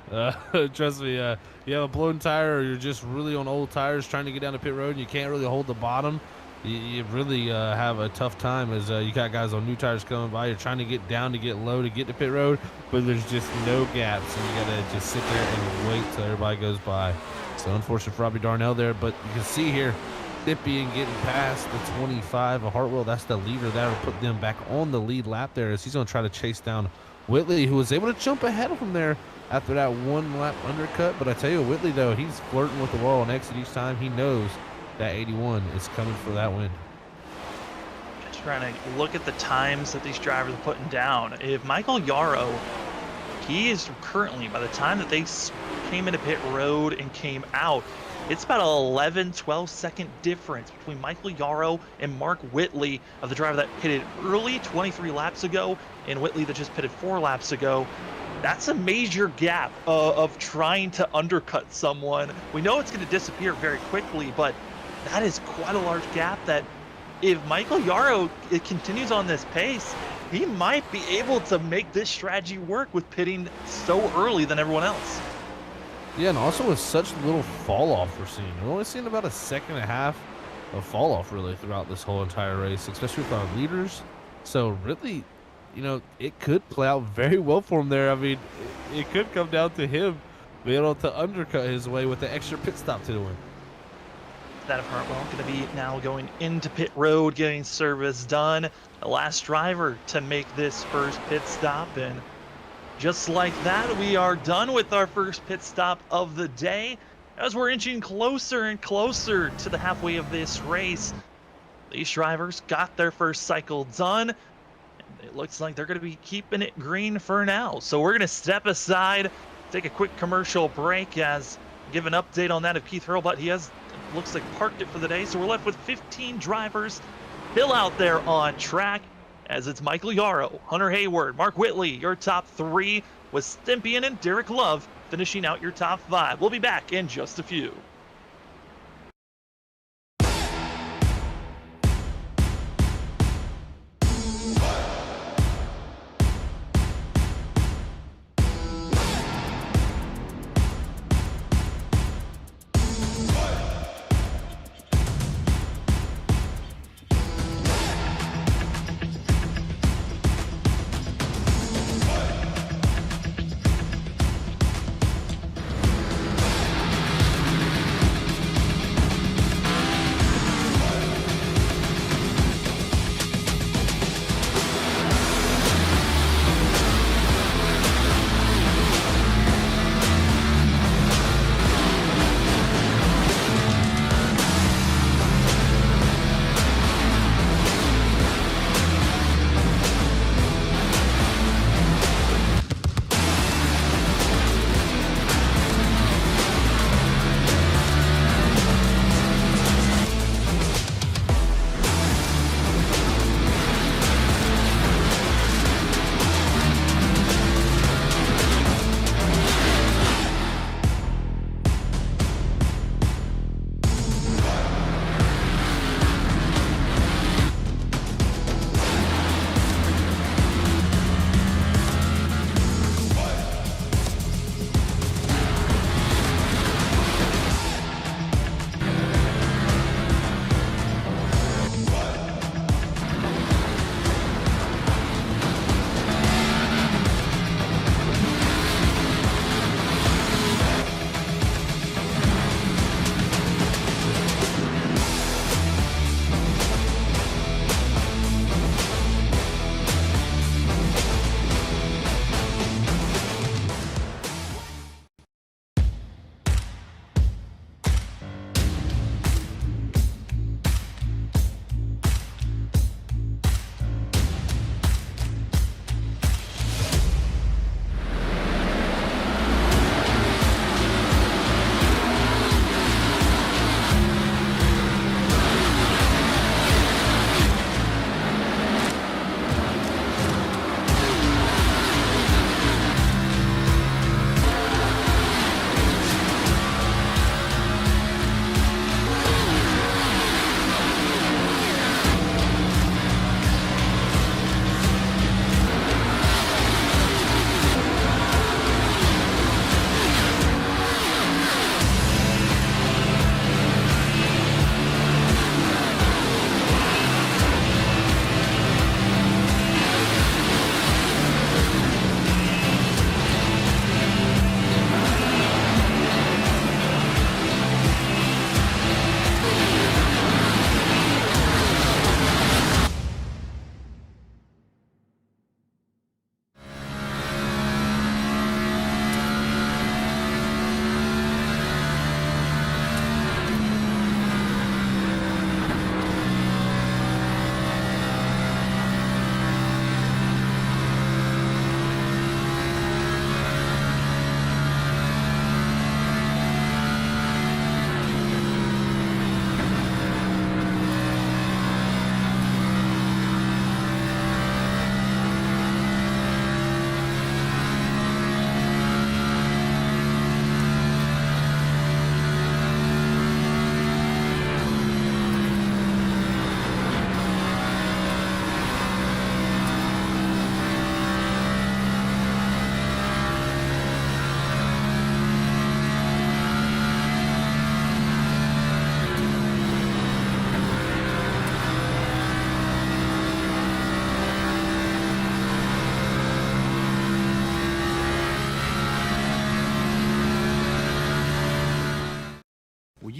Trust me, you have a blown tire or you're just really on old tires trying to get down to pit road and you can't really hold the bottom. You really have a tough time as you got guys on new tires coming by. You're trying to get down to get low to get to pit road, but there's just no gaps, and you got to just sit there and wait till everybody goes by. So unfortunate for Robbie Darnell there, but you can see here, Stippian getting past the 25 of Hartwell. That's the leader. That will put them back on the lead lap there as he's going to try to chase down Whitley, who was able to jump ahead of him there after that 1 lap undercut. But I tell you, Whitley, though, he's flirting with the wall on exit each time. He knows that 81 is coming for that win. Just trying to look at the times that these drivers are putting down. If Michael Yarrow he is currently, by the time that they came into pit road and came out, it's about an 11, 12-second difference between Michael Yarrow and Mark Whitley, of the driver that pitted early 23 laps ago and Whitley that just pitted 4 laps ago. That's a major gap of trying to undercut someone. We know it's going to disappear very quickly, but that is quite a large gap that if Michael Yarrow continues on this pace, he might be able to make this strategy work with pitting so early than everyone else. Yeah, and also with such little fall off we're seeing. We're only seeing about a second and a half of fall off really throughout this whole entire race, especially with our leaders. So really, you know, it could play out very well for him there. I mean, it could come down to him being able to undercut his way with the extra pit stop to the win. That of Hartwell going to be now going into pit road, getting service done. The last driver to make this first pit stop, and just like that, we are done with our first pit stop of the day. As we're inching closer and closer to the halfway of this race, these drivers got their first cycle done. And it looks like they're going to be keeping it green for now. So we're going to step aside, take a quick commercial break, as give an update on that of Keith Hurlbut. He has, looks like, parked it for the day. So we're left with 15 drivers still out there on track, as it's Michael Yarrow, Hunter Hayward, Mark Whitley, your top 3, with Stympian and Derek Love finishing out your top 5. We'll be back in just a few.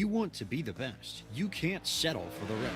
you want to be the best, you can't settle for the rest.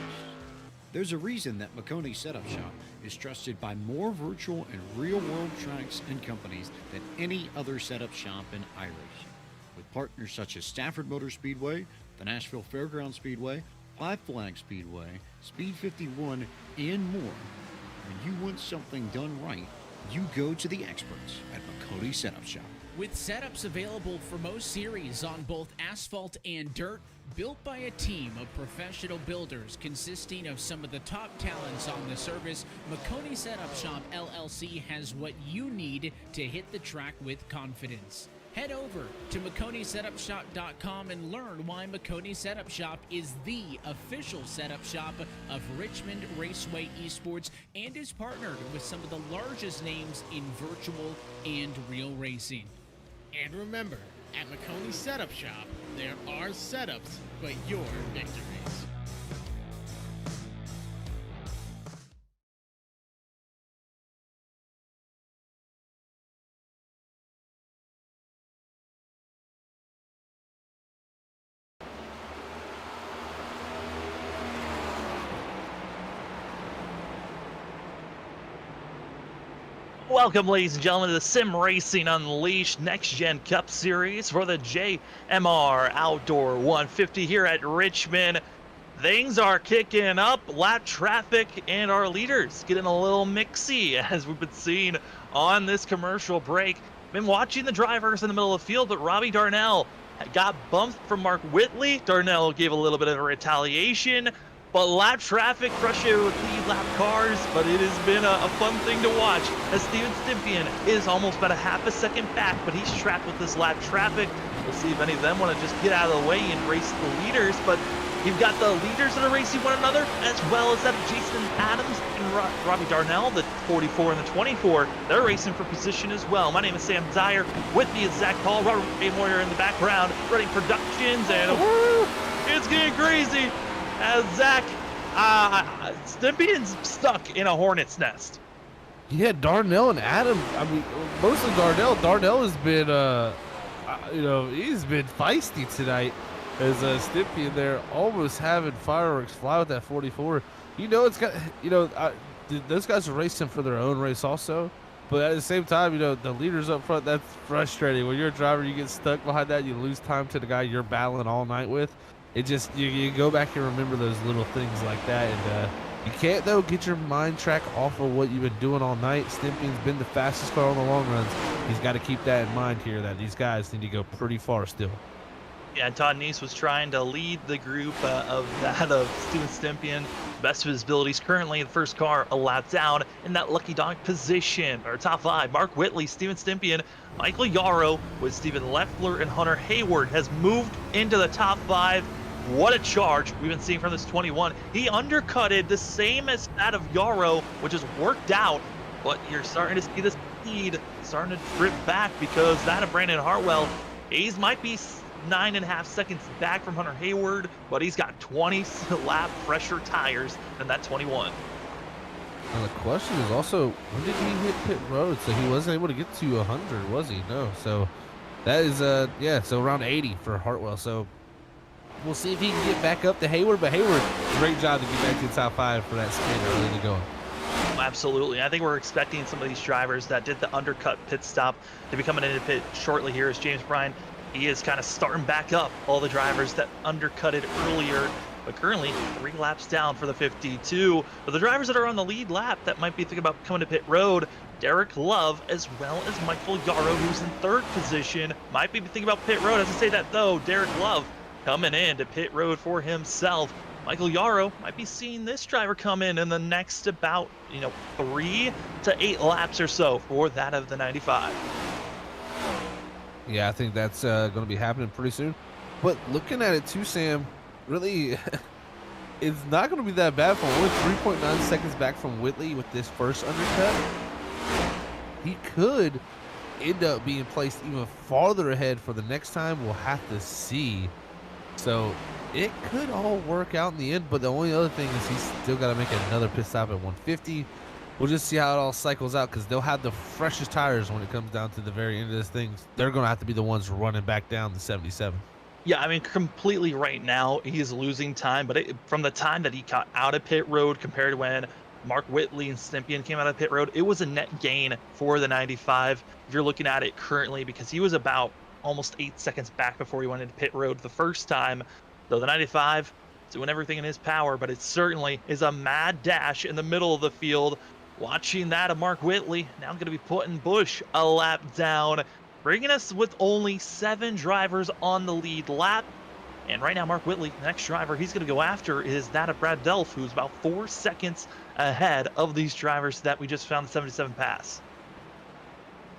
There's a reason that McConey Setup Shop is trusted by more virtual and real-world tracks and companies than any other setup shop in iRacing. With partners such as Stafford Motor Speedway, the Nashville Fairground Speedway, Five Flag Speedway, Speed 51, and more. When you want something done right, you go to the experts at McConey Setup Shop. With setups available for most series on both asphalt and dirt, built by a team of professional builders consisting of some of the top talents on the service, McConey Setup Shop LLC has what you need to hit the track with confidence. Head over to McConeySetupShop.com and learn why McConey Setup Shop is the official setup shop of Richmond Raceway Esports and is partnered with some of the largest names in virtual and real racing. And remember, at McConey Setup Shop, there are setups, but your victories. Welcome, ladies and gentlemen, to the Sim Racing Unleashed Next Gen Cup Series for the JMR Outdoor 150 here at Richmond. Things are kicking up, lap traffic, and our leaders getting a little mixy as we've been seeing on this commercial break. Been watching the drivers in the middle of the field, but Robbie Darnell got bumped from Mark Whitley. Darnell gave a little bit of a retaliation. But lap traffic crushing with lead lap cars, but it has been a fun thing to watch as Steven Stympian is almost about a half a second back, but he's trapped with this lap traffic. We'll see if any of them want to just get out of the way and race the leaders, but you've got the leaders that are racing one another, as well as that Jason Adams and Robbie Darnell, the 44 and the 24. They're racing for position as well. My name is Sam Dyer. With me is Zach Paul, Robert A. Moyer in the background, running productions, and it's getting crazy. As Zach, Stympian's stuck in a hornet's nest. Yeah, Darnell and Adam. I mean, mostly Darnell. Darnell has been, he's been feisty tonight. As Stympian there almost having fireworks fly with that 44. It's got, those guys are racing for their own race also. But at the same time, the leaders up front, that's frustrating. When you're a driver, you get stuck behind that, you lose time to the guy you're battling all night with. It just, you go back and remember those little things like that. And you can't, though, get your mind track off of what you've been doing all night. Stympian's been the fastest car on the long runs. He's got to keep that in mind here, that these guys need to go pretty far still. Yeah, Todd Neese was trying to lead the group of Steven Stympian. Best of his abilities currently in the first car, a lap down in that lucky dog position. Our top five, Mark Whitley, Steven Stympian, Michael Yarrow with Stephen Leffler, and Hunter Hayward has moved into the top five. What a charge we've been seeing from this 21. He undercutted the same as that of Yarrow, which has worked out, but you're starting to see the speed starting to drip back because that of Brandon Hartwell, Hayes might be 9.5 seconds back from Hunter Hayward, but he's got 20 lap fresher tires than that 21. And the question is also, when did he hit pit road? So he wasn't able to get to 100, was he? No. So that is, so around 80 for Hartwell. So we'll see if he can get back up to Hayward. But Hayward, great job to get back to the top five for that spin early to go. Absolutely. I think we're expecting some of these drivers that did the undercut pit stop to be coming into pit shortly here as James Bryan. He is kind of starting back up all the drivers that undercutted earlier, but currently 3 laps down for the 52. But the drivers that are on the lead lap that might be thinking about coming to pit road, Derek Love, as well as Michael Yarrow, who's in 3rd position, might be thinking about pit road. As I say that though, Derek Love coming in to pit road for himself. Michael Yarrow might be seeing this driver come in the next about 3 to 8 laps or so for that of the 95. Yeah, I think that's going to be happening pretty soon. But looking at it too, Sam, really, it's not going to be that bad for him. Only 3.9 seconds back from Whitley with this first undercut. He could end up being placed even farther ahead for the next time. We'll have to see. So it could all work out in the end, but the only other thing is he's still got to make another pit stop at 150. We'll just see how it all cycles out because they'll have the freshest tires when it comes down to the very end of this thing. They're going to have to be the ones running back down to 77. Yeah, I mean, completely right now, he's losing time, but from the time that he got out of pit road compared to when Mark Whitley and Stympian came out of pit road, it was a net gain for the 95 if you're looking at it currently, because he was about almost 8 seconds back before he went into pit road the first time. So the 95 doing everything in his power, but it certainly is a mad dash in the middle of the field. Watching that of Mark Whitley, now going to be putting Busch a lap down, bringing us with only 7 drivers on the lead lap. And right now, Mark Whitley, the next driver he's going to go after is that of Brad Delph, who's about 4 seconds ahead of these drivers that we just found the 77 pass.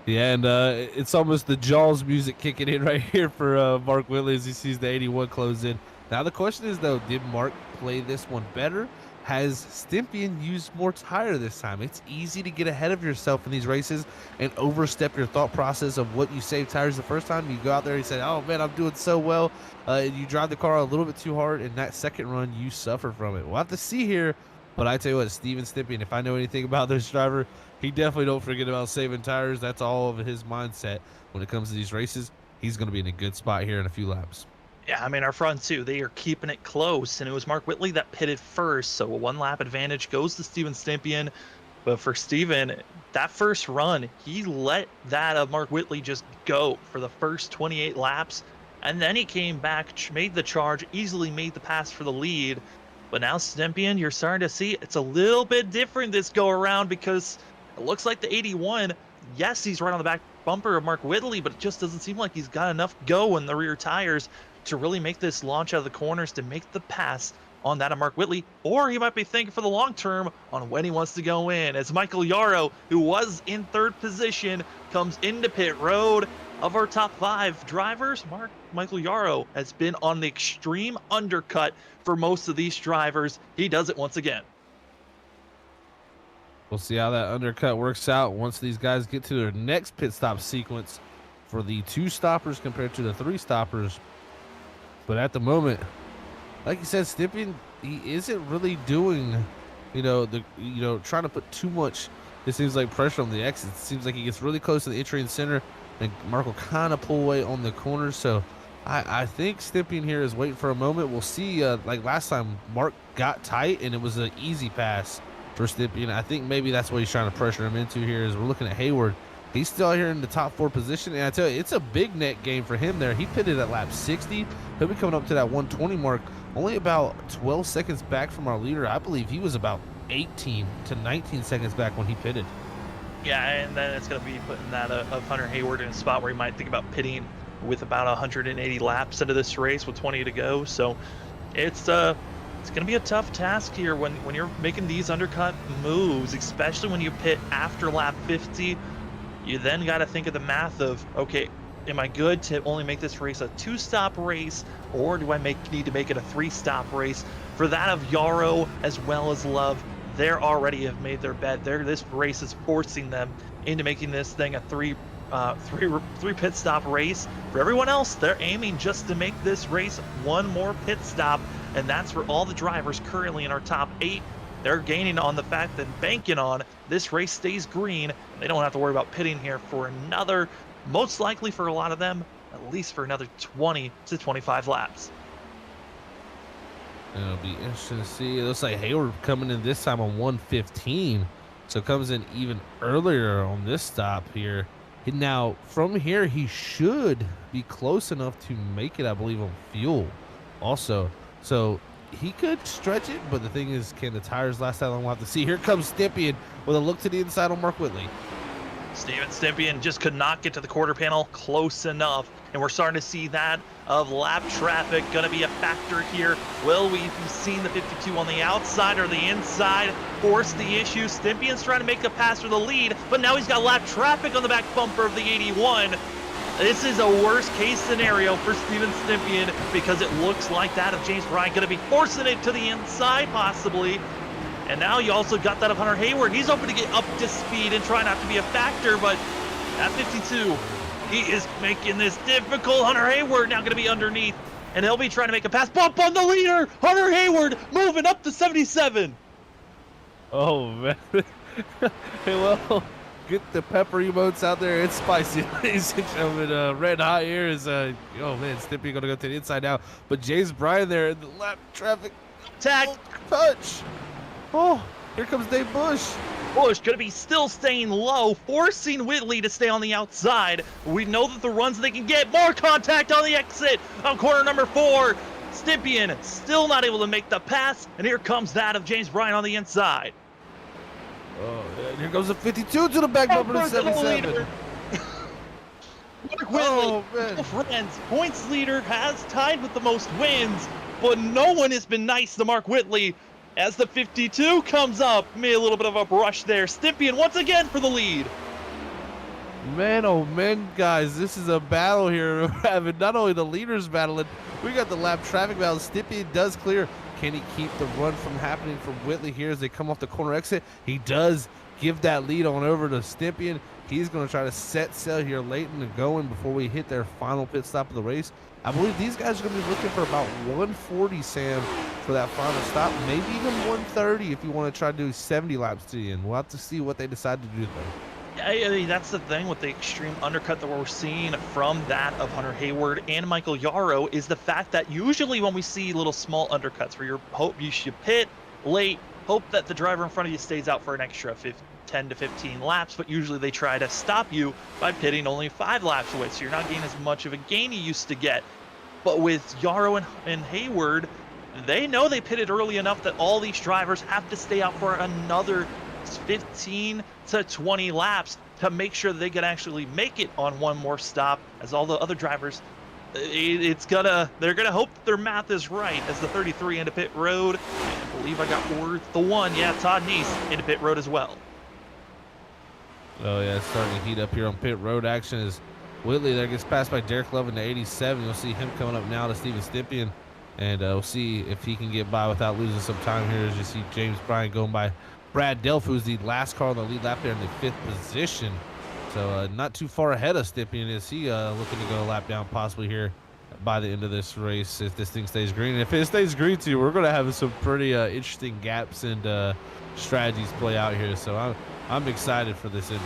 Yeah, and it's almost the Jaws music kicking in right here for Mark Whitley as he sees the 81 close in. Now the question is, though, did Mark play this one better? Has Stympian used more tire this time? It's easy to get ahead of yourself in these races and overstep your thought process of what you saved tires the first time. You go out there and you say, oh, man, I'm doing so well. And you drive the car a little bit too hard, and that second run, you suffer from it. We'll have to see here. But I tell you what, Steven Stympian, if I know anything about this driver, he definitely don't forget about saving tires. That's all of his mindset when it comes to these races. He's going to be in a good spot here in a few laps. Yeah, I mean, our front two, they are keeping it close, and it was Mark Whitley that pitted first, so a 1-lap advantage goes to Steven Stympian. But for Steven, that first run, he let that of Mark Whitley just go for the first 28 laps, and then he came back, made the charge, easily made the pass for the lead. But now Stympian, you're starting to see it's a little bit different this go around, because it looks like the 81, yes, he's right on the back bumper of Mark Whitley, but it just doesn't seem like he's got enough go in the rear tires to really make this launch out of the corners to make the pass on that of Mark Whitley. Or he might be thinking for the long term on when he wants to go in, as Michael Yarrow, who was in 3rd position, comes into pit road. Of our top 5 drivers, Michael Yarrow has been on the extreme undercut for most of these drivers. He does it once again. We'll see how that undercut works out once these guys get to their next pit stop sequence for the 2 stoppers compared to the 3 stoppers. But at the moment, like you said, Stympian, he isn't really doing, trying to put too much, it seems like, pressure on the exits. It seems like he gets really close to the entry and center, and Mark will kind of pull away on the corners. So I think Stympian here is waiting for a moment. We'll see, like last time, Mark got tight, and it was an easy pass for Stympian. I think maybe that's what he's trying to pressure him into here, as we're looking at Hayward. He's still here in the top 4 position, and I tell you, it's a big net gain for him there. He pitted at lap 60. He'll be coming up to that 120 mark, only about 12 seconds back from our leader. I believe he was about 18 to 19 seconds back when he pitted. Yeah, and then it's going to be putting that of Hunter Hayward in a spot where he might think about pitting with about 180 laps into this race with 20 to go. So it's going to be a tough task here when you're making these undercut moves, especially when you pit after lap 50. You then got to think of the math of, okay, am I good to only make this race a 2-stop race, or do I need to make it a 3-stop race? For that of Yarrow as well as Love, they already have made their bet. This race is forcing them into making this thing a three pit stop race. For everyone else, they're aiming just to make this race 1 more pit stop, and that's for all the drivers currently in our top 8. They're gaining on the fact that banking on this race stays green. They don't have to worry about pitting here for another, most likely for a lot of them, at least for another 20 to 25 laps. It'll be interesting to see. It looks like Hayward coming in this time on 115. So comes in even earlier on this stop here. Now, from here, he should be close enough to make it, I believe, on fuel also. So he could stretch it, but the thing is, can the tires last that long? We'll have to see. Here comes Stympian with a look to the inside on Mark Whitley. Steven Stympian just could not get to the quarter panel close enough, and we're starting to see that of lap traffic going to be a factor here. Will we be seeing the 52 on the outside or the inside force the issue? Stympian's trying to make a pass for the lead, but now he's got lap traffic on the back bumper of the 81. This is a worst case scenario for Steven Stympian, because it looks like that of James Bryant going to be forcing it to the inside possibly. And now you also got that of Hunter Hayward. He's hoping to get up to speed and try not to be a factor, but at 52, he is making this difficult. Hunter Hayward now going to be underneath, and he'll be trying to make a pass. Bump on the leader! Hunter Hayward moving up to 77. Oh, man. Hey, well, Get the pepper emotes out there. It's spicy, ladies and gentlemen. Red hot here is, oh man, Stimpy going to go to the inside now. But James Bryan there in the lap traffic. Tag. Oh, touch. Oh, here comes Dave Bush. Bush going to be still staying low, forcing Whitley to stay on the outside. We know that the runs they can get. More contact on the exit on corner number 4. Stympian still not able to make the pass, and here comes that of James Bryan on the inside. Oh, and here goes the 52 to the back bumper to 77. Mark Whitley, Oh, man. friends, points leader, has tied with the most wins, but no one has been nice to Mark Whitley as the 52 comes up. Made a little bit of a brush there. Stympian once again for the lead. Man, oh man, guys, this is a battle here. We're having not only the leaders battling, we got the lap traffic battle. Stimpy does clear. Can he keep the run from happening from Whitley here as they come off the corner exit? He does give that lead on over to Stympian. He's going to try to set sail here late in the going before we hit their final pit stop of the race. I believe these guys are going to be looking for about 140, Sam, for that final stop. Maybe even 130 if you want to try to do 70 laps to the end. We'll have to see what they decide to do there. I mean, that's the thing with the extreme undercut that we're seeing from that of Hunter Hayward and Michael Yarrow is the fact that usually when we see little small undercuts where you should pit late, hope that the driver in front of you stays out for an extra 10 to 15 laps, but usually they try to stop you by pitting only 5 laps away, so you're not getting as much of a gain you used to get. But with Yarrow and Hayward, they know they pitted early enough that all these drivers have to stay out for another 15 to 20 laps to make sure that they can actually make it on one more stop, as all the other drivers they're gonna hope their math is right as the 33 into pit road. I believe I got the 1, Todd Neese into pit road as well. Oh yeah, it's starting to heat up here on pit road action as Whitley there gets passed by Derek Love into 87. You'll see him coming up now to Steven Stympian, and we'll see if he can get by without losing some time here as you see James Bryan going by Brad Delph, who's the last car on the lead lap there in the 5th position. So not too far ahead of Stympian. Is he looking to go a lap down possibly here by the end of this race if this thing stays green? And if it stays green too, we're going to have some pretty interesting gaps and strategies play out here. So I'm excited for this inning.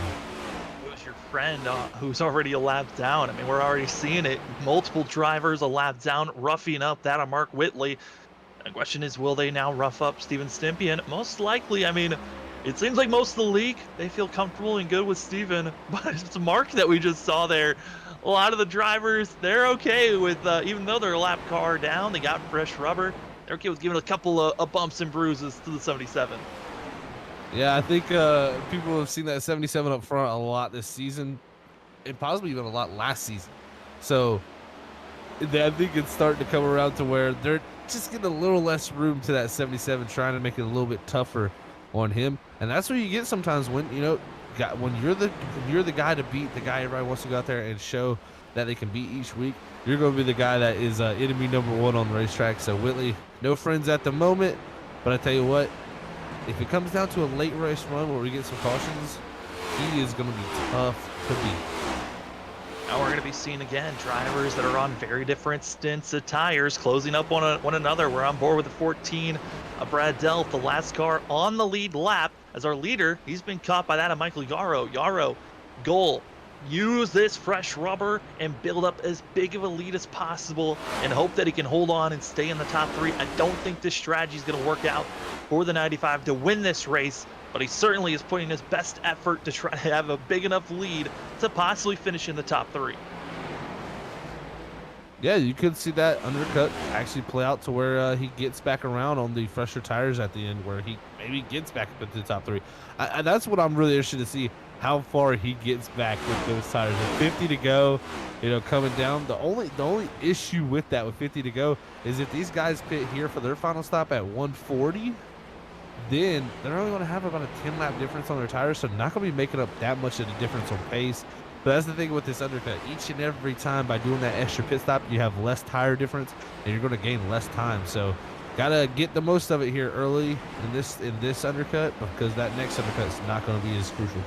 Who's your friend who's already a lap down? I mean, we're already seeing it. Multiple drivers a lap down, roughing up that of Mark Whitley. The question is, will they now rough up Steven Stympian? Most likely. I mean, it seems like most of the league, they feel comfortable and good with Steven, but it's Mark that we just saw there. A lot of the drivers, they're okay with, even though they're a lap car down, they got fresh rubber, they're okay with giving a couple of bumps and bruises to the 77. Yeah, I think people have seen that 77 up front a lot this season, and possibly even a lot last season. So I think it's starting to come around to where they're just getting a little less room to that 77, trying to make it a little bit tougher on him. And that's what you get sometimes when when you're the guy to beat, the guy everybody wants to go out there and show that they can beat each week. You're going to be the guy that is enemy number 1 on the racetrack. So Whitley, no friends at the moment, but I tell you what, if it comes down to a late race run where we get some cautions, he is going to be tough to beat. Now we're going to be seeing again drivers that are on very different stints of tires closing up on one another. We're on board with the 14 Brad Delph, the last car on the lead lap. As our leader, he's been caught by that of Michael Yarrow. Yarrow, goal, use this fresh rubber and build up as big of a lead as possible and hope that he can hold on and stay in the top 3. I don't think this strategy is going to work out for the 95 to win this race, but he certainly is putting his best effort to try to have a big enough lead to possibly finish in the top 3. Yeah, you could see that undercut actually play out to where he gets back around on the fresher tires at the end, where he maybe gets back up into the top 3. That's what I'm really interested to see, how far he gets back with those tires. With 50 to go, coming down. The only issue with that, with 50 to go, is if these guys pit here for their final stop at 140, then they're only going to have about a 10-lap difference on their tires, so not going to be making up that much of the difference on pace. But that's the thing with this undercut. Each and every time by doing that extra pit stop, you have less tire difference, and you're going to gain less time. So got to get the most of it here early in this undercut, because that next undercut is not going to be as crucial.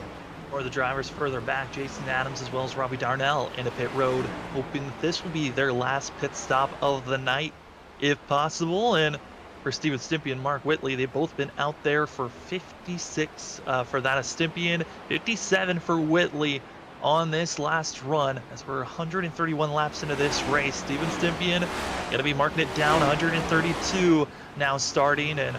Or the drivers further back, Jason Adams as well as Robbie Darnell into pit road, hoping that this would be their last pit stop of the night, if possible. And for Steven Stimpy and Mark Whitley. They've both been out there for 56 for that of Stimpian, 57 for Whitley on this last run, as we're 131 laps into this race. Steven Stimpian going to be marking it down, 132 now starting. And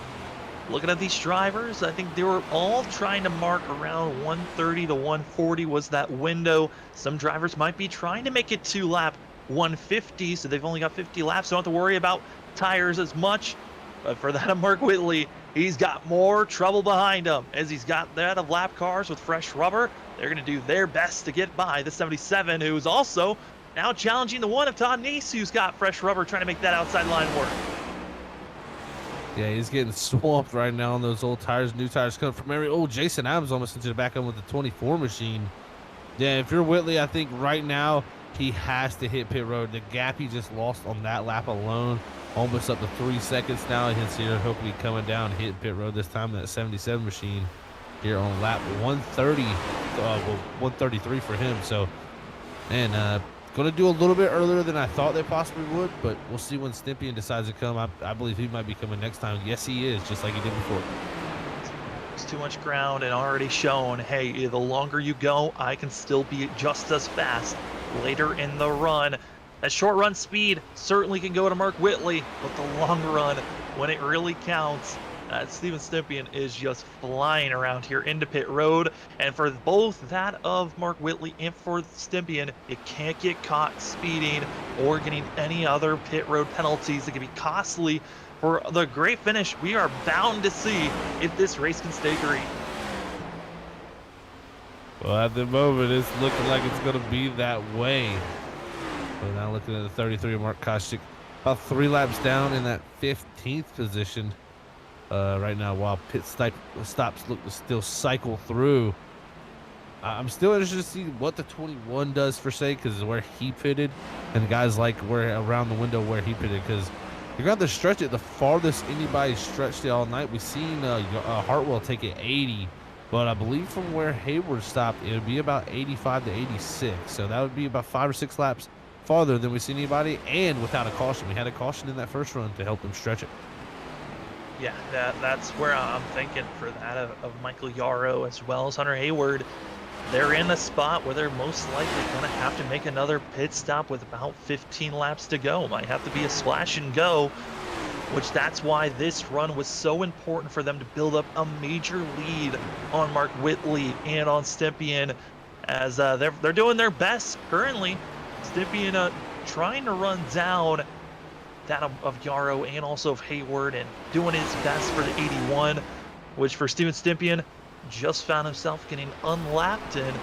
looking at these drivers, I think they were all trying to mark around 130 to 140 was that window. Some drivers might be trying to make it to lap 150, so they've only got 50 laps. Don't have to worry about tires as much. But for that of Mark Whitley, he's got more trouble behind him, as he's got that of lap cars with fresh rubber. They're going to do their best to get by the 77, who's also now challenging the one of Todd Neese, who's got fresh rubber, trying to make that outside line work. Yeah, he's getting swamped right now on those old tires. New tires coming from every. Oh, Jason Adams almost into the back end with the 24 machine. Yeah, if you're Whitley, I think right now he has to hit pit road. The gap he just lost on that lap alone, almost up to 3 seconds now. He's here hopefully coming down, hitting pit road this time. That 77 machine here on lap 130, 133 for him. So, man, going to do a little bit earlier than I thought they possibly would, but we'll see when Stimpian decides to come. I believe he might be coming next time. Yes, he is, just like he did before. It's too much ground and already shown, hey, the longer you go, I can still be just as fast later in the run. That short run speed certainly can go to Mark Whitley, but the long run, when it really counts, Steven Stimpian is just flying around here into pit road. And for both that of Mark Whitley and for Stimpian, it can't get caught speeding or getting any other pit road penalties that can be costly for the great finish we are bound to see if this race can stay green. Well, at the moment, it's looking like it's going to be that way. But now looking at the 33 of Mark Koschik, about 3 laps down in that 15th position. Right now, while pit stops look to still cycle through. I'm still interested to see what the 21 does for say, because where he pitted, and guys like where around the window where he pitted, because you're going to have to stretch it the farthest anybody's stretched it all night. We've seen Hartwell take it 80, but I believe from where Hayward stopped, it would be about 85 to 86. So that would be about 5 or 6 laps farther than we've seen anybody, and without a caution. We had a caution in that first run to help them stretch it. Yeah, that's where I'm thinking for that of Michael Yarrow as well as Hunter Hayward. They're in a spot where they're most likely going to have to make another pit stop with about 15 laps to go. Might have to be a splash and go, which that's why this run was so important for them to build up a major lead on Mark Whitley and on Stimpian, as they're doing their best currently. Stimpian trying to run down that of Yarrow and also of Hayward, and doing his best for the 81, which for Steven Stimpian just found himself getting unlapped, and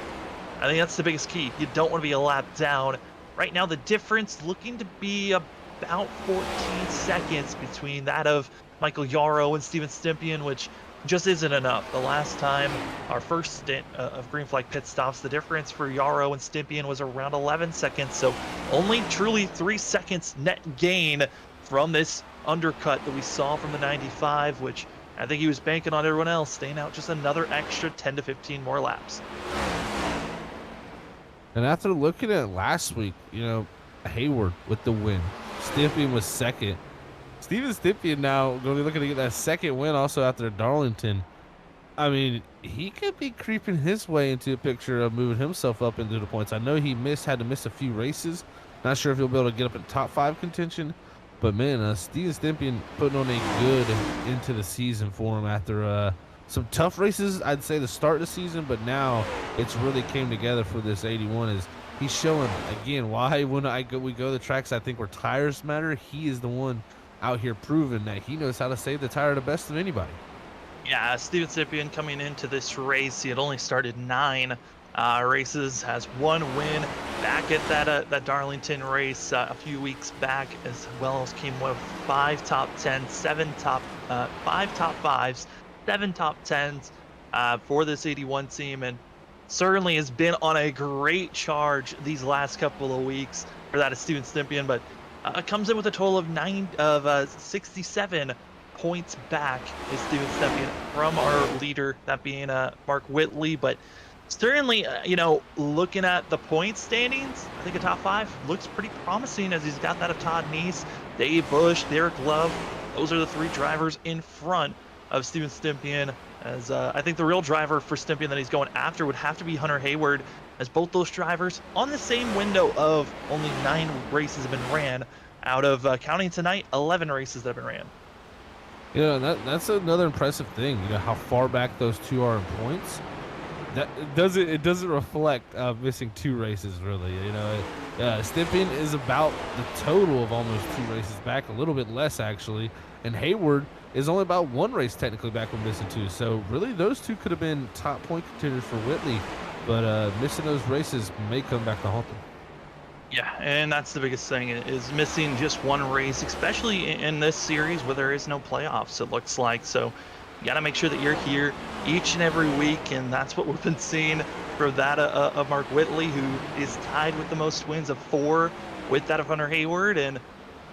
I think that's the biggest key. You don't want to be a lap down. Right now the difference looking to be about 14 seconds between that of Michael Yarrow and Steven Stimpian, which just isn't enough. The last time, our first stint of green flag pit stops, the difference for Yarrow and Stimpian was around 11 seconds. So only truly 3 seconds net gain from this undercut that we saw from the 95, which I think he was banking on everyone else staying out just another extra 10 to 15 more laps. And after looking at last week, Hayward with the win, Stimpian was second. Steven Stimpian now going to be looking to get that second win also after Darlington. I mean, he could be creeping his way into a picture of moving himself up into the points. I know he had to miss a few races. Not sure if he'll be able to get up in top 5 contention. But, man, Steven Stimpian putting on a good into the season for him after some tough races, I'd say, the start of the season. But now it's really came together for this 81. Is he's showing, again, why when we go to the tracks I think where tires matter, he is the one out here proving that he knows how to save the tire the best of anybody. Yeah, Steven Stimpian coming into this race, he had only started 9 races, has 1 win back at that Darlington race a few weeks back, as well as came with 5 top 10s, 5 top 5s, 7 top 10s for this 81 team, and certainly has been on a great charge these last couple of weeks for that of Steven Stimpian, but comes in with a total of 67 points back is Steven Stimpian from our leader, that being Mark Whitley. But certainly, looking at the point standings, I think a top 5 looks pretty promising, as he's got that of Todd Neese, Dave Bush, Derek Love, those are the 3 drivers in front of Steven Stympian. As I think the real driver for Stympian that he's going after would have to be Hunter Hayward, as both those drivers on the same window of only 9 races have been ran out of, counting tonight, 11 races that have been ran. That's another impressive thing. How far back those two are in points. That it doesn't reflect missing 2 races really. Stympian is about the total of almost 2 races back, a little bit less actually, and Hayward is only about 1 race technically back from missing 2. So really, those 2 could have been top point contenders for Whitley, but missing those races may come back to haunt them. Yeah, and that's the biggest thing, is missing just 1 race, especially in this series where there is no playoffs, it looks like. So you got to make sure that you're here each and every week, and that's what we've been seeing for that of Mark Whitley, who is tied with the most wins of 4 with that of Hunter Hayward. And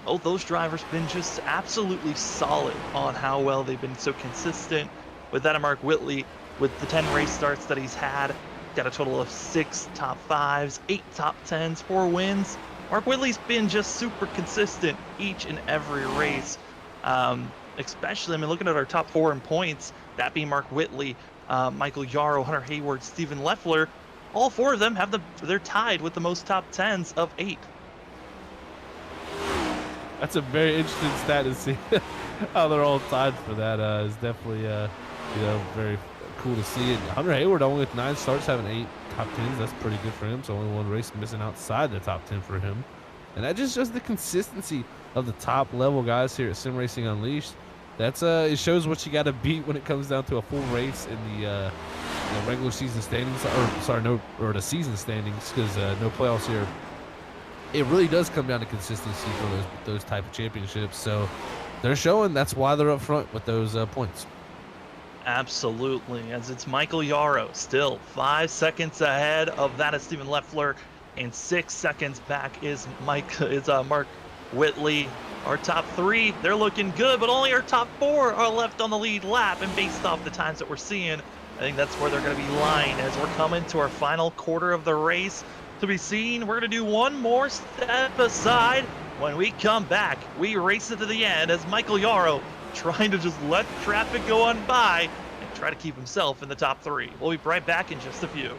both those drivers been just absolutely solid on how well they've been so consistent. With that of Mark Whitley, with the 10 race starts that he's had, got a total of 6 top 5s, 8 top 10s, 4 wins. Mark Whitley's been just super consistent each and every race. Especially, looking at our top 4 in points, that being Mark Whitley, Michael Yarrow, Hunter Hayward, Stephen Leffler, all 4 of them they're tied with the most top 10s of 8. That's a very interesting stat to see how they're all tied for that. Is definitely very cool to see. And Hunter Hayward only with 9 starts having 8 top 10s. That's pretty good for him. So only 1 race missing outside the top 10 for him. And that just shows the consistency of the top level guys here at Sim Racing Unleashed. That's it shows what you got to beat when it comes down to a full race in the regular season standings, or the season standings, because no playoffs here. It really does come down to consistency for those type of championships. So they're showing that's why they're up front with those points. Absolutely, as it's Michael Yarrow still 5 seconds ahead of that of Stephen Leffler, and 6 seconds back is Mark Whitley. Our top 3, they're looking good, but only our top 4 are left on the lead lap, and based off the times that we're seeing, I think that's where they're going to be lying as we're coming to our final quarter of the race. To be seen, we're going to do 1 more step aside. When we come back, we race it to the end as Michael Yarrow trying to just let traffic go on by and try to keep himself in the top 3. We'll be right back in just a few.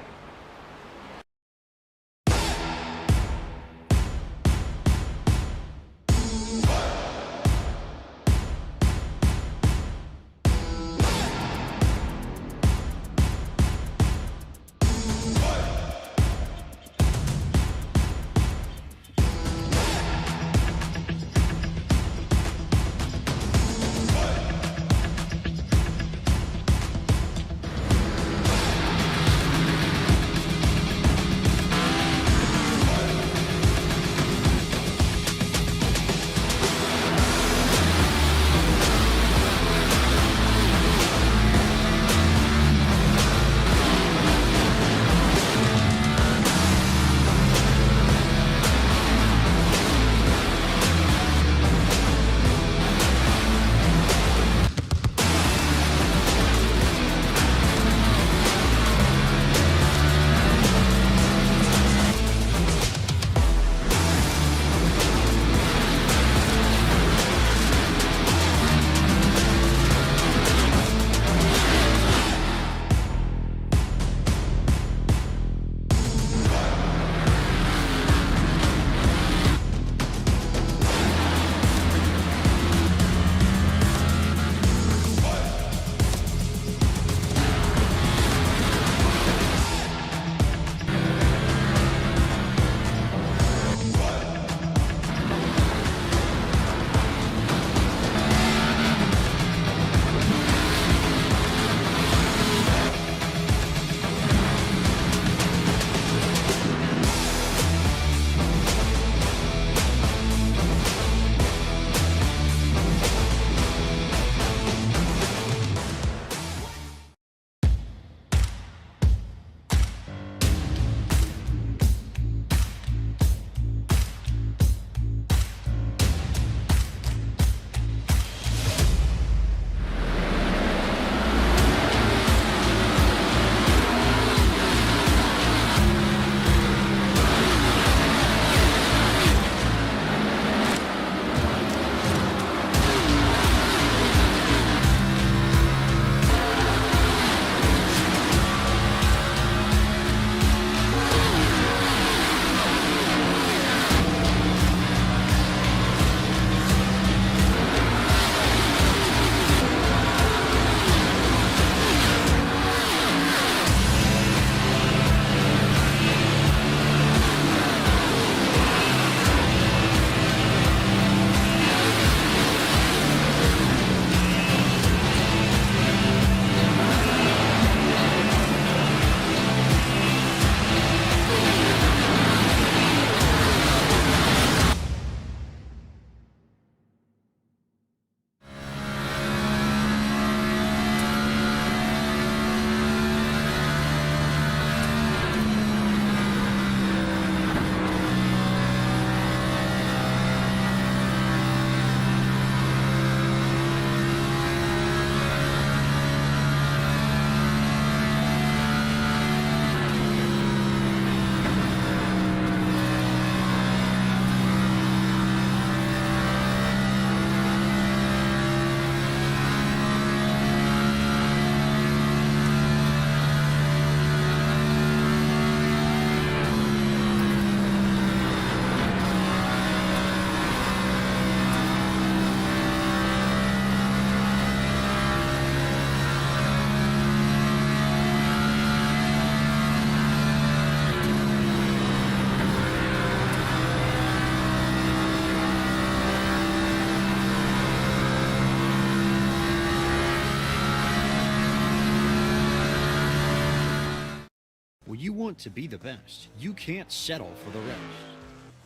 When you want to be the best, you can't settle for the rest.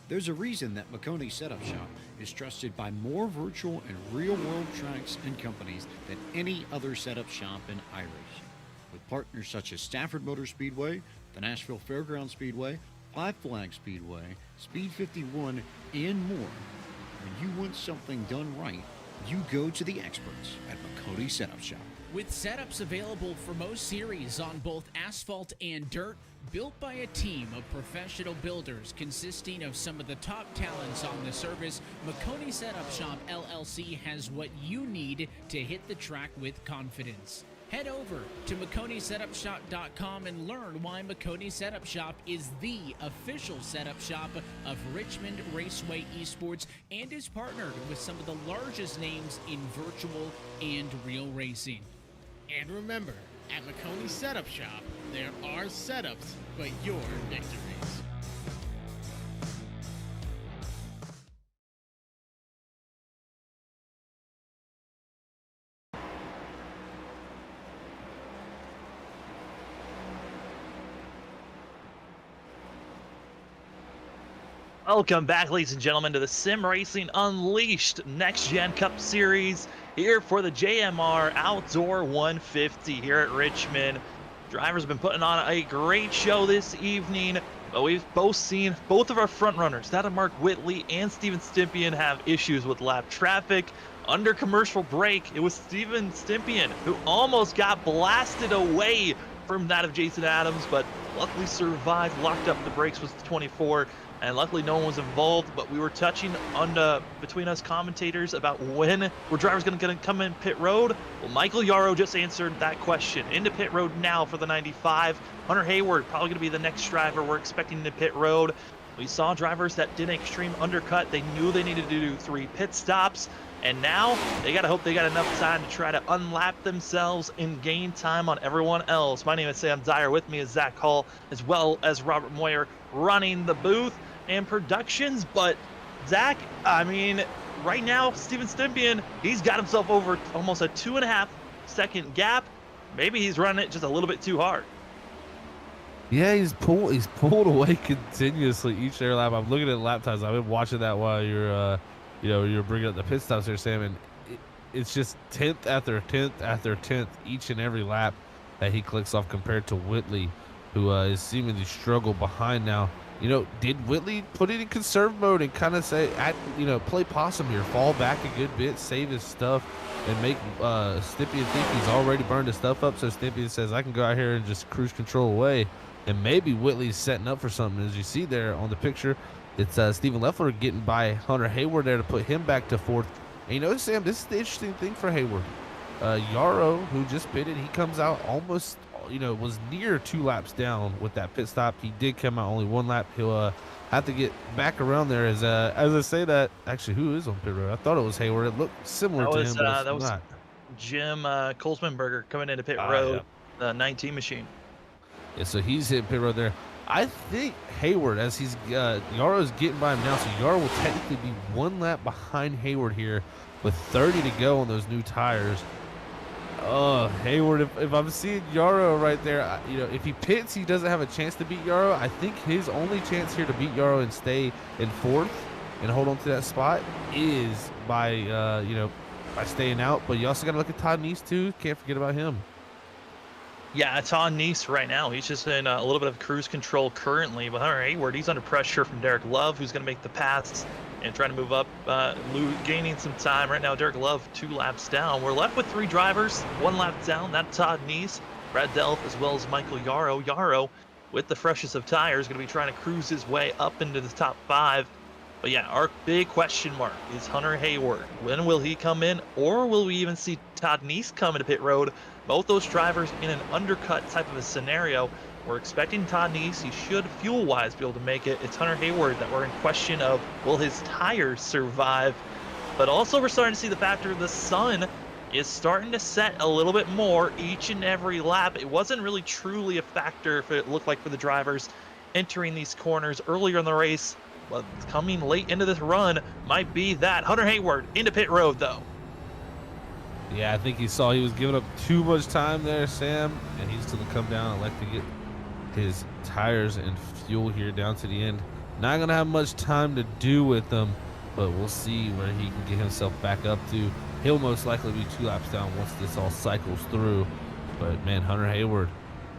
There's a reason that Makoni Setup Shop is trusted by more virtual and real-world tracks and companies than any other setup shop in iRacing. With partners such as Stafford Motor Speedway, the Nashville Fairgrounds Speedway, Five Flag Speedway, Speed 51, and more. When you want something done right, you go to the experts at Makoni Setup Shop. With setups available for most series on both asphalt and dirt, built by a team of professional builders consisting of some of the top talents on the service, Makoni Setup Shop LLC has what you need to hit the track with confidence. Head over to MakoniSetupShop.com and learn why Makoni Setup Shop is the official setup shop of Richmond Raceway Esports and is partnered with some of the largest names in virtual and real racing. And remember, at Makoni Setup Shop, there are setups, but your victories. Welcome back, ladies and gentlemen, to the Sim Racing Unleashed Next Gen Cup Series here for the JMR Outdoor 150 here at Richmond. Drivers have been putting on a great show this evening, but we've both seen both of our front runners, that of Mark Whitley and Steven Stympian, have issues with lap traffic. Under commercial break, it was Steven Stympian who almost got blasted away from that of Jason Adams, but luckily survived, locked up the brakes with the 24. And luckily no one was involved, but we were touching on between us commentators about when were drivers going to come in pit road. Well, Michael Yarrow just answered that question. Into pit road now for the 95. Hunter Hayward probably going to be the next driver we're expecting to pit road. We saw drivers that did an extreme undercut. They knew they needed to do 3 pit stops, and now they got to hope they got enough time to try to unlap themselves and gain time on everyone else. My name is Sam Dyer. With me is Zach Hall, as well as Robert Moyer running the booth and productions. But Zach, I mean, right now Steven Stympian, he's got himself over almost a 2.5 second gap. Maybe he's running it just a little bit too hard. Yeah, he's pulled away continuously each air lap. I'm looking at lap times. I've been watching that while you're you're bringing up the pit stops here, Sam, and it's just 10th after 10th after 10th each and every lap that he clicks off, compared to Whitley, who is seemingly struggle behind now. You know, did Whitley put it in conserve mode and kind of say, play possum here, fall back a good bit, save his stuff, and make Stympian think he's already burned his stuff up? So Stympian says, I can go out here and just cruise control away. And maybe Whitley's setting up for something. As you see there on the picture, it's Stephen Leffler getting by Hunter Hayward there to put him back to 4th. And you know, Sam, this is the interesting thing for Hayward. Yarrow, who just pitted, he comes out almost, was near 2 laps down with that pit stop. He did come out only 1 lap. He'll have to get back around there. As I say that, actually, who is on pit road? I thought it was Hayward. It looked similar to him. That was not. Jim Colesmanberger coming into pit road, yeah. The 19 machine. Yeah, so he's hitting pit road there. I think Hayward, as he's Yarrow's getting by him now, so Yarrow will technically be 1 lap behind Hayward here with 30 to go on those new tires. Oh, Hayward, if I'm seeing Yarrow right there, if he pits, he doesn't have a chance to beat Yarrow. I think his only chance here to beat Yarrow and stay in 4th and hold on to that spot is by staying out. But you also got to look at Todd Neese too. Can't forget about him. Yeah, it's on Neese right now. He's just in a little bit of cruise control currently. But Hunter Hayward, he's under pressure from Derek Love, who's going to make the pass and trying to move up, gaining some time. Right now, Derek Love 2 laps down. We're left with 3 drivers, 1 lap down. That's Todd Neese, Brad Delph, as well as Michael Yarrow. Yarrow, with the freshest of tires, going to be trying to cruise his way up into the top 5. But yeah, our big question mark is Hunter Hayward. When will he come in, or will we even see Todd Neese come into pit road? Both those drivers in an undercut type of a scenario. We're expecting Todd Neese. He should, fuel-wise, be able to make it. It's Hunter Hayward that we're in question of, will his tires survive? But also we're starting to see the factor of the sun is starting to set a little bit more each and every lap. It wasn't really truly a factor, if it looked like, for the drivers entering these corners earlier in the race. But coming late into this run might be that. Hunter Hayward into pit road, though. Yeah, I think he saw he was giving up too much time there, Sam, and he's going to come down and elect to get his tires and fuel here down to the end. Not going to have much time to do with them, but we'll see where he can get himself back up to. He'll most likely be 2 laps down once this all cycles through. But man, Hunter Hayward,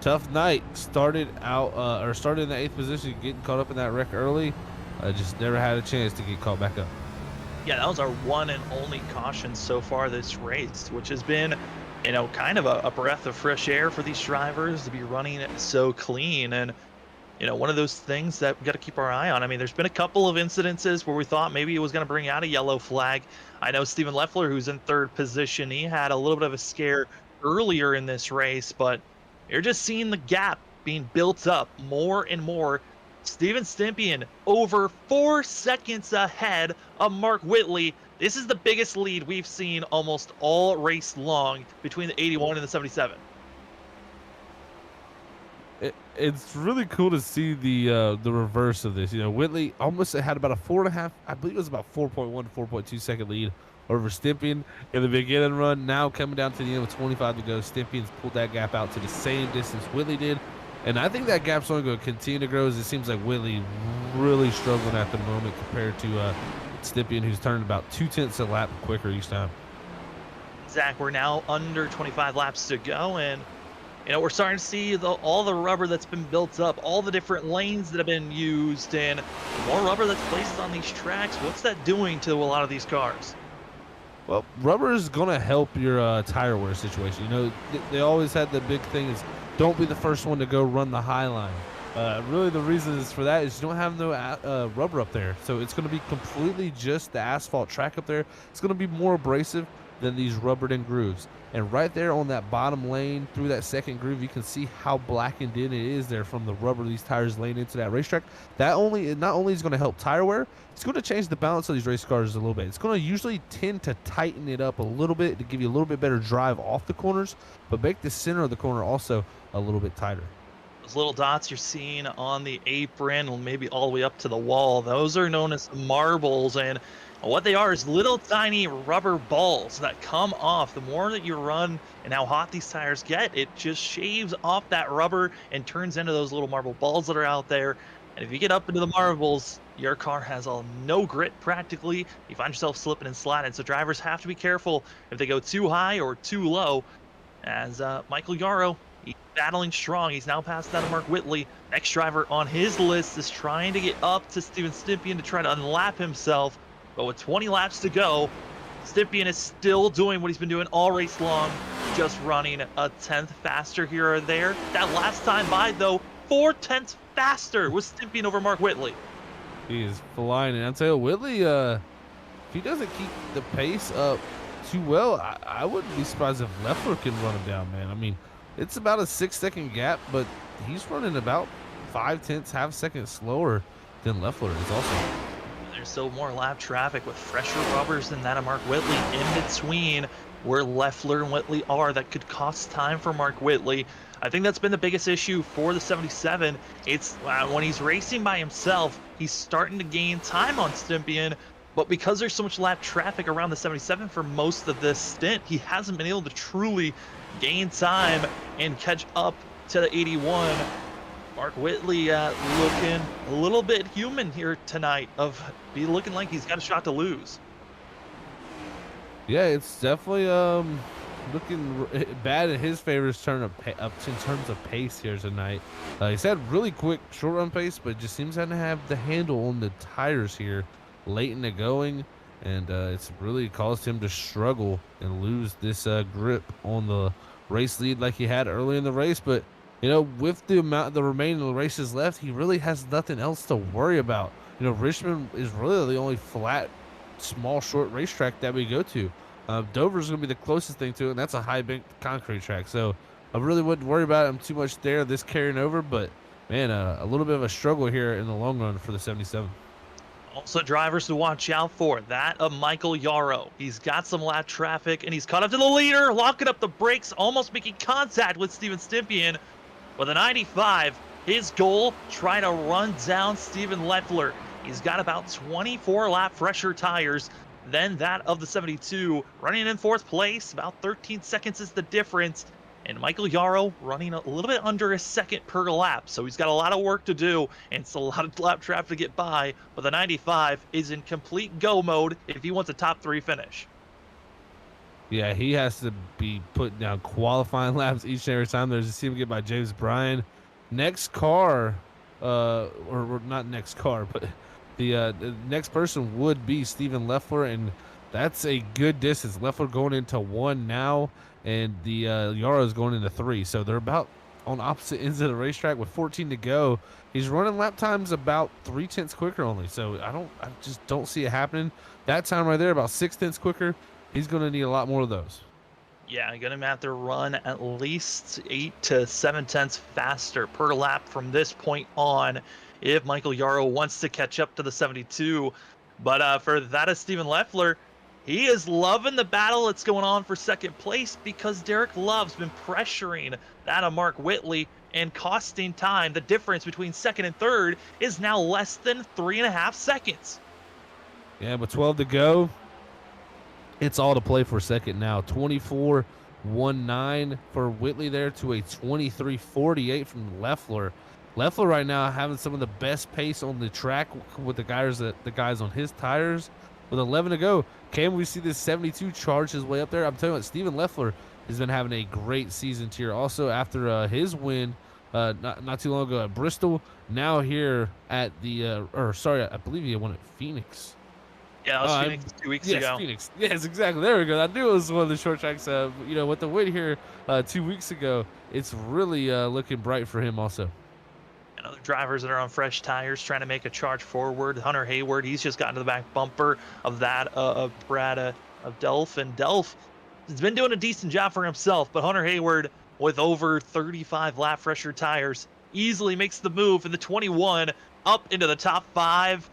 tough night. Started in the 8th position, getting caught up in that wreck early. Just never had a chance to get caught back up. Yeah, that was our one and only caution so far this race, which has been, you know, kind of a breath of fresh air for these drivers to be running so clean. And, you know, one of those things that we got to keep our eye on. I mean, there's been a couple of incidences where we thought maybe it was going to bring out a yellow flag. I know Steven Leffler, who's in 3rd position, he had a little bit of a scare earlier in this race, but you're just seeing the gap being built up more and more. Steven Stympian over 4 seconds ahead of Mark Whitley. This is the biggest lead we've seen almost all race long between the 81 and the 77. It's really cool to see the reverse of this. You know, Whitley almost had about a 4.5, I believe it was about 4.1 to 4.2 second lead over Stympian in the beginning run. Now coming down to the end with 25 to go, Stympian's pulled that gap out to the same distance Whitley did. And I think that gap's only going to continue to grow as it seems like Whitley really struggling at the moment compared to Stympian, who's turned about 0.2 a lap quicker each time. Zach, we're now under 25 laps to go, and you know, we're starting to see all the rubber that's been built up, all the different lanes that have been used, and more rubber that's placed on these tracks. What's that doing to a lot of these cars? Well, rubber is going to help your tire wear situation. You know, they always had the big thing is don't be the first one to go run the high line. Really, the reason is for that is you don't have no rubber up there. So it's going to be completely just the asphalt track up there. It's going to be more abrasive than these rubbered in grooves. And right there on that bottom lane through that second groove, you can see how blackened in it is there from the rubber these tires laying into that racetrack. That not only is going to help tire wear, it's going to change the balance of these race cars a little bit. It's going to usually tend to tighten it up a little bit to give you a little bit better drive off the corners, but make the center of the corner also a little bit tighter. Those little dots you're seeing on the apron, or maybe all the way up to the wall, those are known as marbles, and what they are is little tiny rubber balls that come off. The more that you run and how hot these tires get, it just shaves off that rubber and turns into those little marble balls that are out there. And if you get up into the marbles, your car has no grit practically. You find yourself slipping and sliding. So drivers have to be careful if they go too high or too low. As Michael Yarrow, he's battling strong. He's now passed out of Mark Whitley. Next driver on his list is trying to get up to Steven Stympian to try to unlap himself. But with 20 laps to go, Stympian is still doing what he's been doing all race long, just running a 10th faster here or there. That last time by, though, 4/10 faster was Stympian over Mark Whitley. He is flying. And I'll tell you, Whitley, if he doesn't keep the pace up too well, I wouldn't be surprised if Leffler can run him down, man. I mean, it's about a 6-second gap, but he's running about 0.5, half second slower than Leffler is also. There's still more lap traffic with fresher rubbers than that of Mark Whitley in between where Leffler and Whitley are. That could cost time for Mark Whitley. I think that's been the biggest issue for the 77. It's when he's racing by himself, he's starting to gain time on Stympian, but because there's so much lap traffic around the 77 for most of this stint, he hasn't been able to truly gain time and catch up to the 81. Mark Whitley looking a little bit human here tonight, looking like he's got a shot to lose. Yeah, it's definitely looking bad in his favor in terms of pace here tonight. He's had really quick short run pace, but just seems to have the handle on the tires here late in the going, and it's really caused him to struggle and lose this grip on the race lead like he had early in the race. But you know, with the remaining races left, he really has nothing else to worry about. You know, Richmond is really the only flat, small, short racetrack that we go to. Dover's going to be the closest thing to it, and that's a high-banked concrete track. So I really wouldn't worry about him too much there, this carrying over. But, man, a little bit of a struggle here in the long run for the 77. Also, drivers to watch out for, that of Michael Yarrow. He's got some lap traffic, and he's caught up to the leader, locking up the brakes, almost making contact with Steven Stympian. With a 95, his goal, try to run down Steven Leffler. He's got about 24 lap fresher tires than that of the 72. Running in 4th place, about 13 seconds is the difference. And Michael Yarrow running a little bit under a second per lap, so he's got a lot of work to do, and it's a lot of lap traffic to get by, but the 95 is in complete go mode if he wants a top 3 finish. Yeah, he has to be putting down qualifying laps each and every time. There's a see him get by James Bryan. Next car, or not next car, but the next person would be Steven Leffler, and that's a good distance. Leffler going into 1 now, and the Yarrow is going into 3. So they're about on opposite ends of the racetrack with 14 to go. He's running lap times about 3/10 quicker only. So I just don't see it happening. That time right there, about 6/10 quicker. He's going to need a lot more of those. Yeah, you're going to have to run at least 8 to 7/10 faster per lap from this point on if Michael Yarrow wants to catch up to the 72. But for that is Steven Leffler. He is loving the battle that's going on for second place because Derek Love's been pressuring that of Mark Whitley and costing time. The difference between second and third is now less than 3.5 seconds. Yeah, but 12 to go. It's all to play for second now. 24.19 for Whitley there to a 23.48 from Leffler. Leffler right now having some of the best pace on the track with the guys on his tires. With 11 to go, can we see this 72 charge his way up there? I'm telling you what, Steven Leffler has been having a great season here. Also, after his win not too long ago at Bristol, now here at the I believe he won at Phoenix. Yeah, it was Phoenix 2 weeks ago. Yes, Phoenix. Yes, exactly. There we go. I knew it was one of the short tracks. With the win here 2 weeks ago, it's really looking bright for him also. And other drivers that are on fresh tires trying to make a charge forward. Hunter Hayward, he's just gotten to the back bumper of that of Brad of Delph. And Delph has been doing a decent job for himself, but Hunter Hayward with over 35 lap fresher tires easily makes the move in the 21 up into the top 5.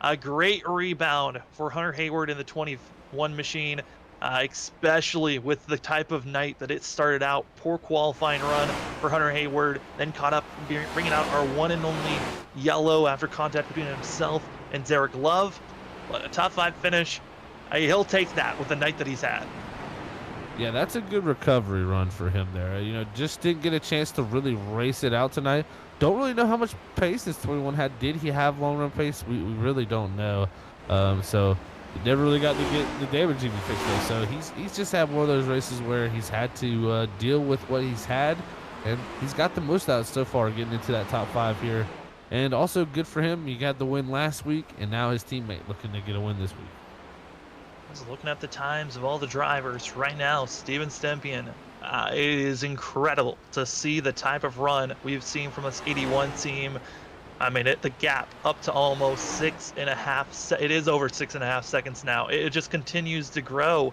A great rebound for Hunter Hayward in the 21 machine, especially with the type of night that it started out. Poor qualifying run for Hunter Hayward, then caught up, bringing out our one and only yellow after contact between himself and Derek Love. But a top 5 finish, he'll take that with the night that he's had. Yeah, that's a good recovery run for him there. Just didn't get a chance to really race it out tonight. Don't really know how much pace this 21 had. Did he have long run pace? We really don't know. So he never really got to get the damage even fixed though. So he's just had one of those races where he's had to deal with what he's had, and he's got the most out so far getting into that top 5 here. And also good for him. He got the win last week, and now his teammate looking to get a win this week. Looking at the times of all the drivers right now, Steven Stempian, it is incredible to see the type of run we've seen from this 81 team. I mean, the gap up to almost 6.5. It is over 6.5 seconds now. It just continues to grow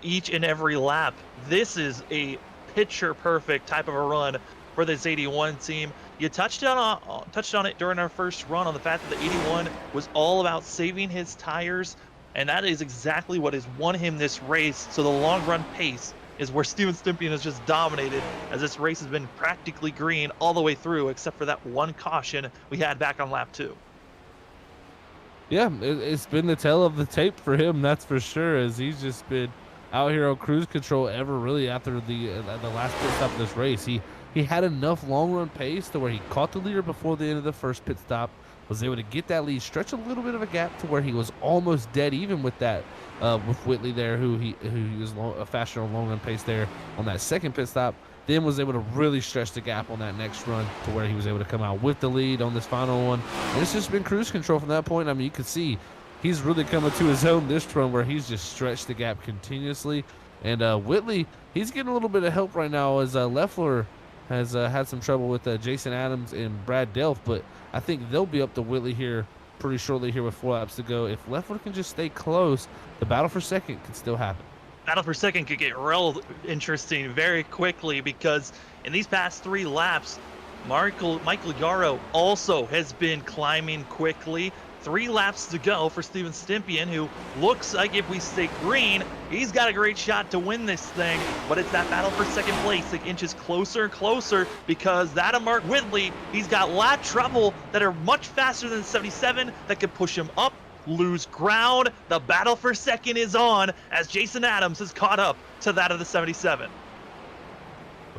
each and every lap. This is a picture perfect type of a run for this 81 team. You touched on it during our first run on the fact that the 81 was all about saving his tires. And that is exactly what has won him this race. So the long run pace is where Steven Stempian has just dominated, as this race has been practically green all the way through, except for that one caution we had back on lap 2. Yeah, it's been the tale of the tape for him, that's for sure, as he's just been out here on cruise control really after the last pit stop of this race. He had enough long run pace to where he caught the leader before the end of the first pit stop, was able to get that lead, stretch a little bit of a gap to where he was almost dead even with that, with Whitley there, who was faster on long run pace there on that second pit stop. Then was able to really stretch the gap on that next run to where he was able to come out with the lead on this final one. And it's just been cruise control from that point. I mean, you can see he's really coming to his own this run where he's just stretched the gap continuously. And Whitley, he's getting a little bit of help right now as Leffler has had some trouble with Jason Adams and Brad Delph, but I think they'll be up to Whitley here pretty shortly here with 4 laps to go. If Leffler can just stay close, the battle for second can still happen. Battle for second could get real interesting very quickly, because in these past 3 laps, Michael Yarrow also has been climbing quickly. 3 laps to go for Steven Stempian, who looks like if we stay green, he's got a great shot to win this thing. But it's that battle for second place that inches closer and closer, because that of Mark Whitley, he's got lap trouble that are much faster than the 77 that could push him up, lose ground. The battle for second is on as Jason Adams has caught up to that of the 77.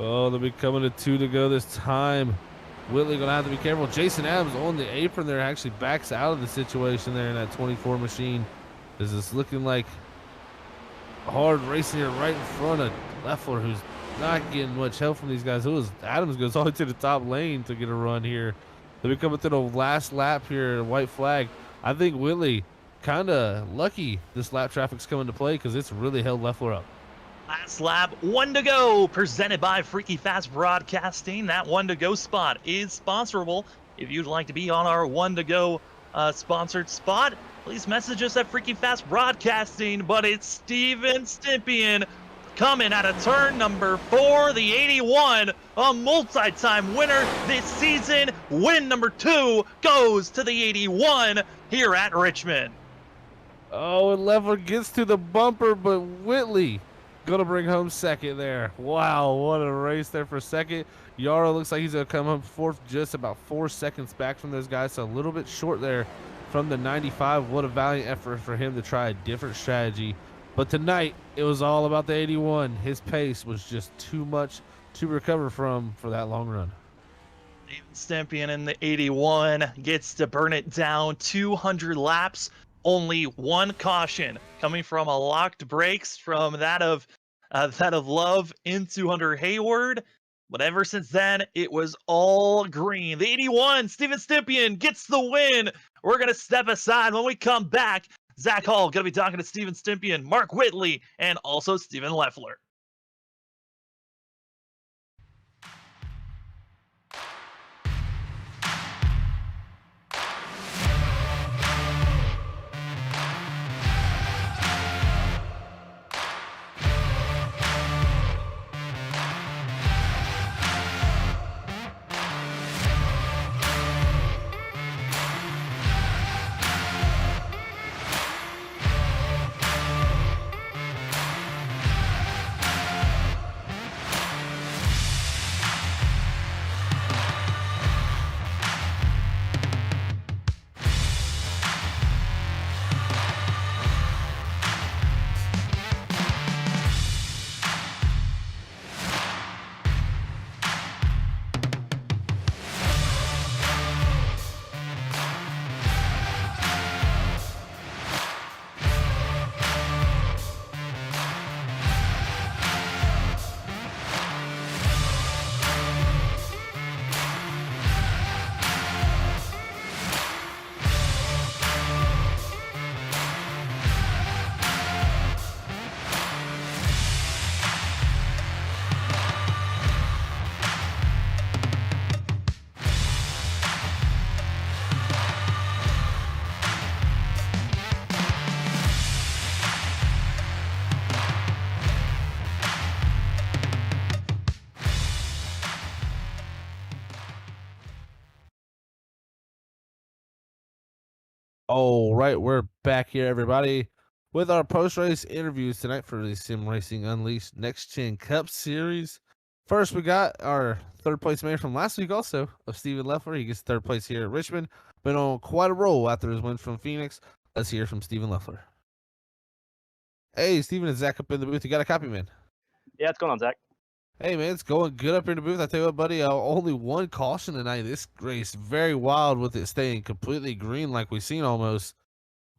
Oh, they'll be coming to 2 to go this time. Whitley going to have to be careful. Jason Adams on the apron there actually backs out of the situation there in that 24 machine. This is looking like hard racing here right in front of Leffler, who's not getting much help from these guys. Adams goes all the way to the top lane to get a run here. They'll be coming through the last lap here, white flag. I think Whitley kind of lucky this lap traffic's coming to play because it's really held Leffler up. Last lap, 1 to go, presented by Freaky Fast Broadcasting. That 1 to go spot is sponsorable. If you'd like to be on our 1 to go sponsored spot, please message us at Freaky Fast Broadcasting. But it's Steven Stympian coming out of turn number 4, the 81, a multi-time winner this season. Win number 2 goes to the 81 here at Richmond. Oh, and Leffler gets to the bumper, but Whitley gonna bring home second there. Wow, what a race there for second. Yara looks like he's gonna come home fourth, just about 4 seconds back from those guys, so a little bit short there from the 95. What a valiant effort for him to try a different strategy. But tonight, it was all about the 81. His pace was just too much to recover from for that long run. Steven Stympian in the 81 gets to burn it down 200 laps. Only 1 caution coming from a locked brakes from that of Love into Hunter Hayward. But ever since then, it was all green. The 81, Steven Stympian gets the win. We're going to step aside. When we come back, Zach Hall going to be talking to Steven Stympian, Mark Whitley, and also Steven Leffler. All right, we're back here, everybody, with our post-race interviews tonight for the Sim Racing Unleashed Next Gen Cup Series. First, we got our third place man from last week also, of Steven Leffler. He gets third place here at Richmond. Been on quite a roll after his win from Phoenix. Let's hear from Steven Leffler. Hey, Steven, it's Zach up in the booth. You got a copy, man? Yeah, what's going on, Zach? Hey, man, it's going good up here in the booth. I tell you what, buddy, only 1 caution tonight. This race very wild with it staying completely green like we've seen almost.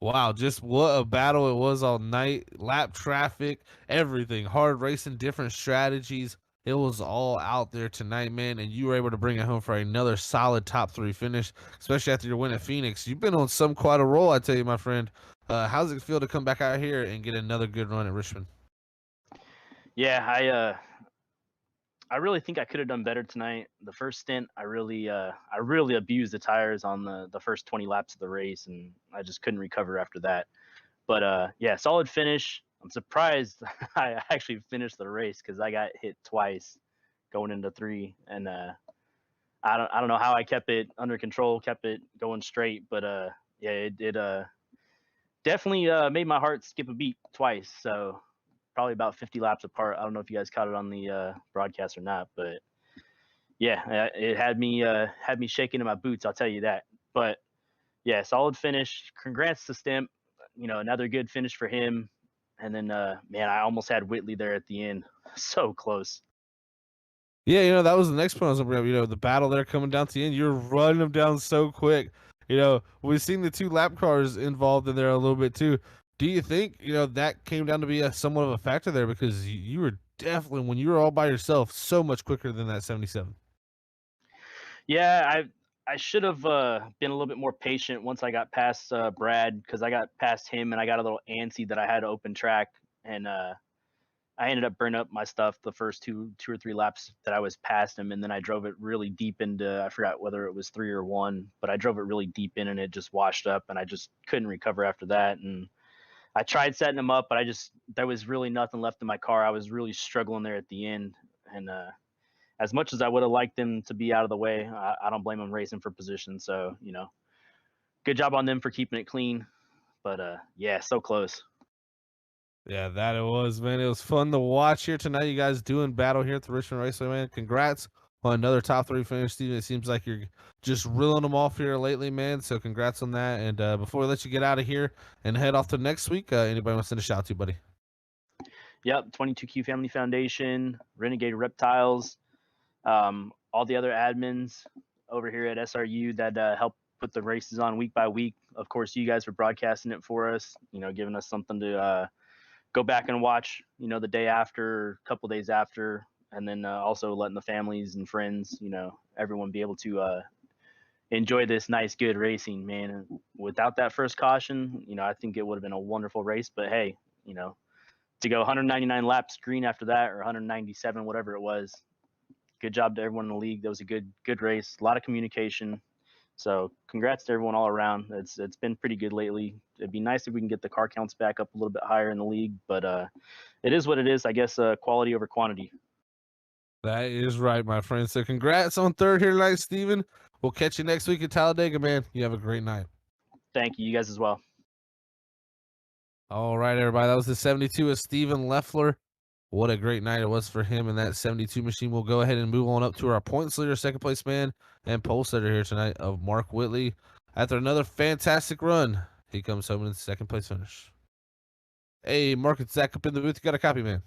Wow, just what a battle it was all night. Lap traffic, everything. Hard racing, different strategies. It was all out there tonight, man, and you were able to bring it home for another solid top 3 finish, especially after your win at Phoenix. You've been on quite a roll, I tell you, my friend. How does it feel to come back out here and get another good run at Richmond? Yeah, I really think I could have done better tonight. The first stint, I really abused the tires on the first 20 laps of the race, and I just couldn't recover after that. But yeah, solid finish. I'm surprised I actually finished the race because I got hit twice going into 3, and I don't know how I kept it under control, kept it going straight. But yeah, it definitely made my heart skip a beat twice. So probably about 50 laps apart. I don't know if you guys caught it on the broadcast or not, but yeah, it had me shaking in my boots. I'll tell you that. But yeah, solid finish. Congrats to Stimp. You know, another good finish for him. And then, man, I almost had Whitley there at the end. So close. Yeah, that was the next point I was going to bring up. The battle there coming down to the end, you're running them down so quick. We've seen the 2 lap cars involved in there a little bit too. Do you think, that came down to be somewhat of a factor there because you were definitely, when you were all by yourself, so much quicker than that 77? Yeah, I should have been a little bit more patient once I got past Brad, because I got past him and I got a little antsy that I had to open track, and I ended up burning up my stuff the first two or three laps that I was past him, and then I drove it really deep into, I forgot whether it was 3 or 1, but I drove it really deep in and it just washed up, and I just couldn't recover after that. And I tried setting him up, but there was really nothing left in my car. I was really struggling there at the end, and as much as I would have liked them to be out of the way, I don't blame them racing for position. So good job on them for keeping it clean. But yeah, so close. Yeah, that it was, man. It was fun to watch here tonight. You guys doing battle here at the Richmond Raceway, man. Congrats on another top 3 finish, Steven. It seems like you're just reeling them off here lately, man. So congrats on that. And before we let you get out of here and head off to next week, anybody want to send a shout to, buddy? Yep, 22Q Family Foundation, Renegade Reptiles, all the other admins over here at SRU that help put the races on week by week. Of course, you guys for broadcasting it for us, giving us something to go back and watch, the day after, a couple days after, and then also letting the families and friends, everyone be able to enjoy this nice, good racing, man. And without that first caution, I think it would have been a wonderful race. But hey, to go 199 laps green after that, or 197, whatever it was, good job to everyone in the league. That was a good race, a lot of communication. So congrats to everyone all around. It's been pretty good lately. It'd be nice if we can get the car counts back up a little bit higher in the league, but it is what it is. I guess quality over quantity. That is right, my friend. So congrats on third here tonight, Steven. We'll catch you next week at Talladega, man. You have a great night. Thank you. You guys as well. All right, everybody. That was the 72 of Steven Leffler. What a great night it was for him in that 72 machine. We'll go ahead and move on up to our points leader, second place man, and pole setter here tonight of Mark Whitley. After another fantastic run, he comes home in the second place finish. Hey, Mark, it's Zach up in the booth. You got a copy, man?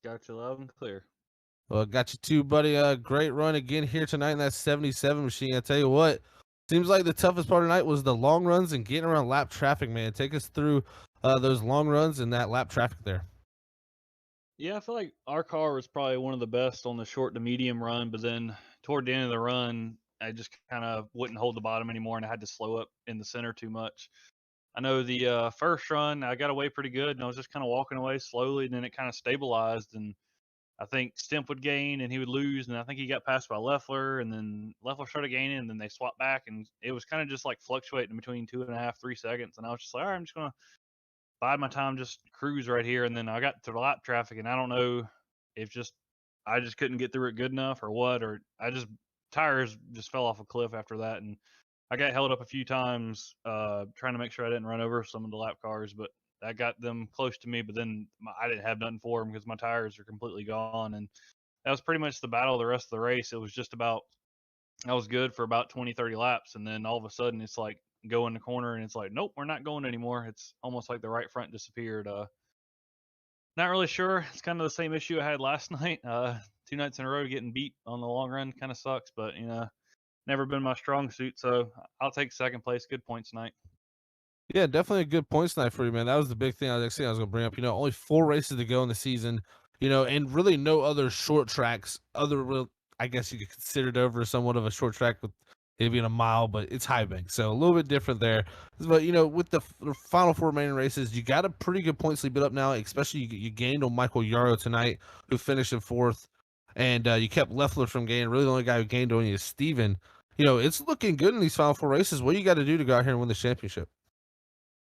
Got you loud and clear. Well, got you too, buddy. Great run again here tonight in that 77 machine. I tell you what, seems like the toughest part of the night was the long runs and getting around lap traffic, man. Take us through those long runs and that lap traffic there. Yeah, I feel like our car was probably one of the best on the short to medium run, but then toward the end of the run, I just kind of wouldn't hold the bottom anymore, and I had to slow up in the center too much. I know the first run, I got away pretty good, and I was just kind of walking away slowly, and then it kind of stabilized, and I think Stimp would gain, and he would lose, and I think he got passed by Leffler, and then Leffler started gaining, and then they swapped back, and it was kind of just like fluctuating between 2.5, 3 seconds, and I was just like, all right, I'm just going to bide my time, just cruise right here. And then I got to the lap traffic, and I don't know if I just couldn't get through it good enough or what, or tires just fell off a cliff after that. And I got held up a few times trying to make sure I didn't run over some of the lap cars, but I got them close to me, but then I didn't have nothing for them because my tires are completely gone. And that was pretty much the battle of the rest of the race. It was just about, I was good for about 20, 30 laps. And then all of a sudden it's like, go in the corner and it's like, nope, we're not going anymore. It's almost like the right front disappeared. Not really sure. It's kind of the same issue I had last night. 2 nights in a row getting beat on the long run kind of sucks, but never been my strong suit. So I'll take second place. Good points tonight. Yeah, definitely a good points night for you, man. That was the big thing I was going to bring up. Only 4 races to go in the season, and really no other short tracks. I guess you could consider it over somewhat of a short track with it being a mile, but it's high bank, so a little bit different there. But with the final 4 remaining races, you got a pretty good points lead up now. Especially you gained on Michael Yarrow tonight, who finished in 4th, and you kept Leffler from gaining. Really, the only guy who gained on you is Steven. It's looking good in these final 4 races. What do you got to do to go out here and win the championship?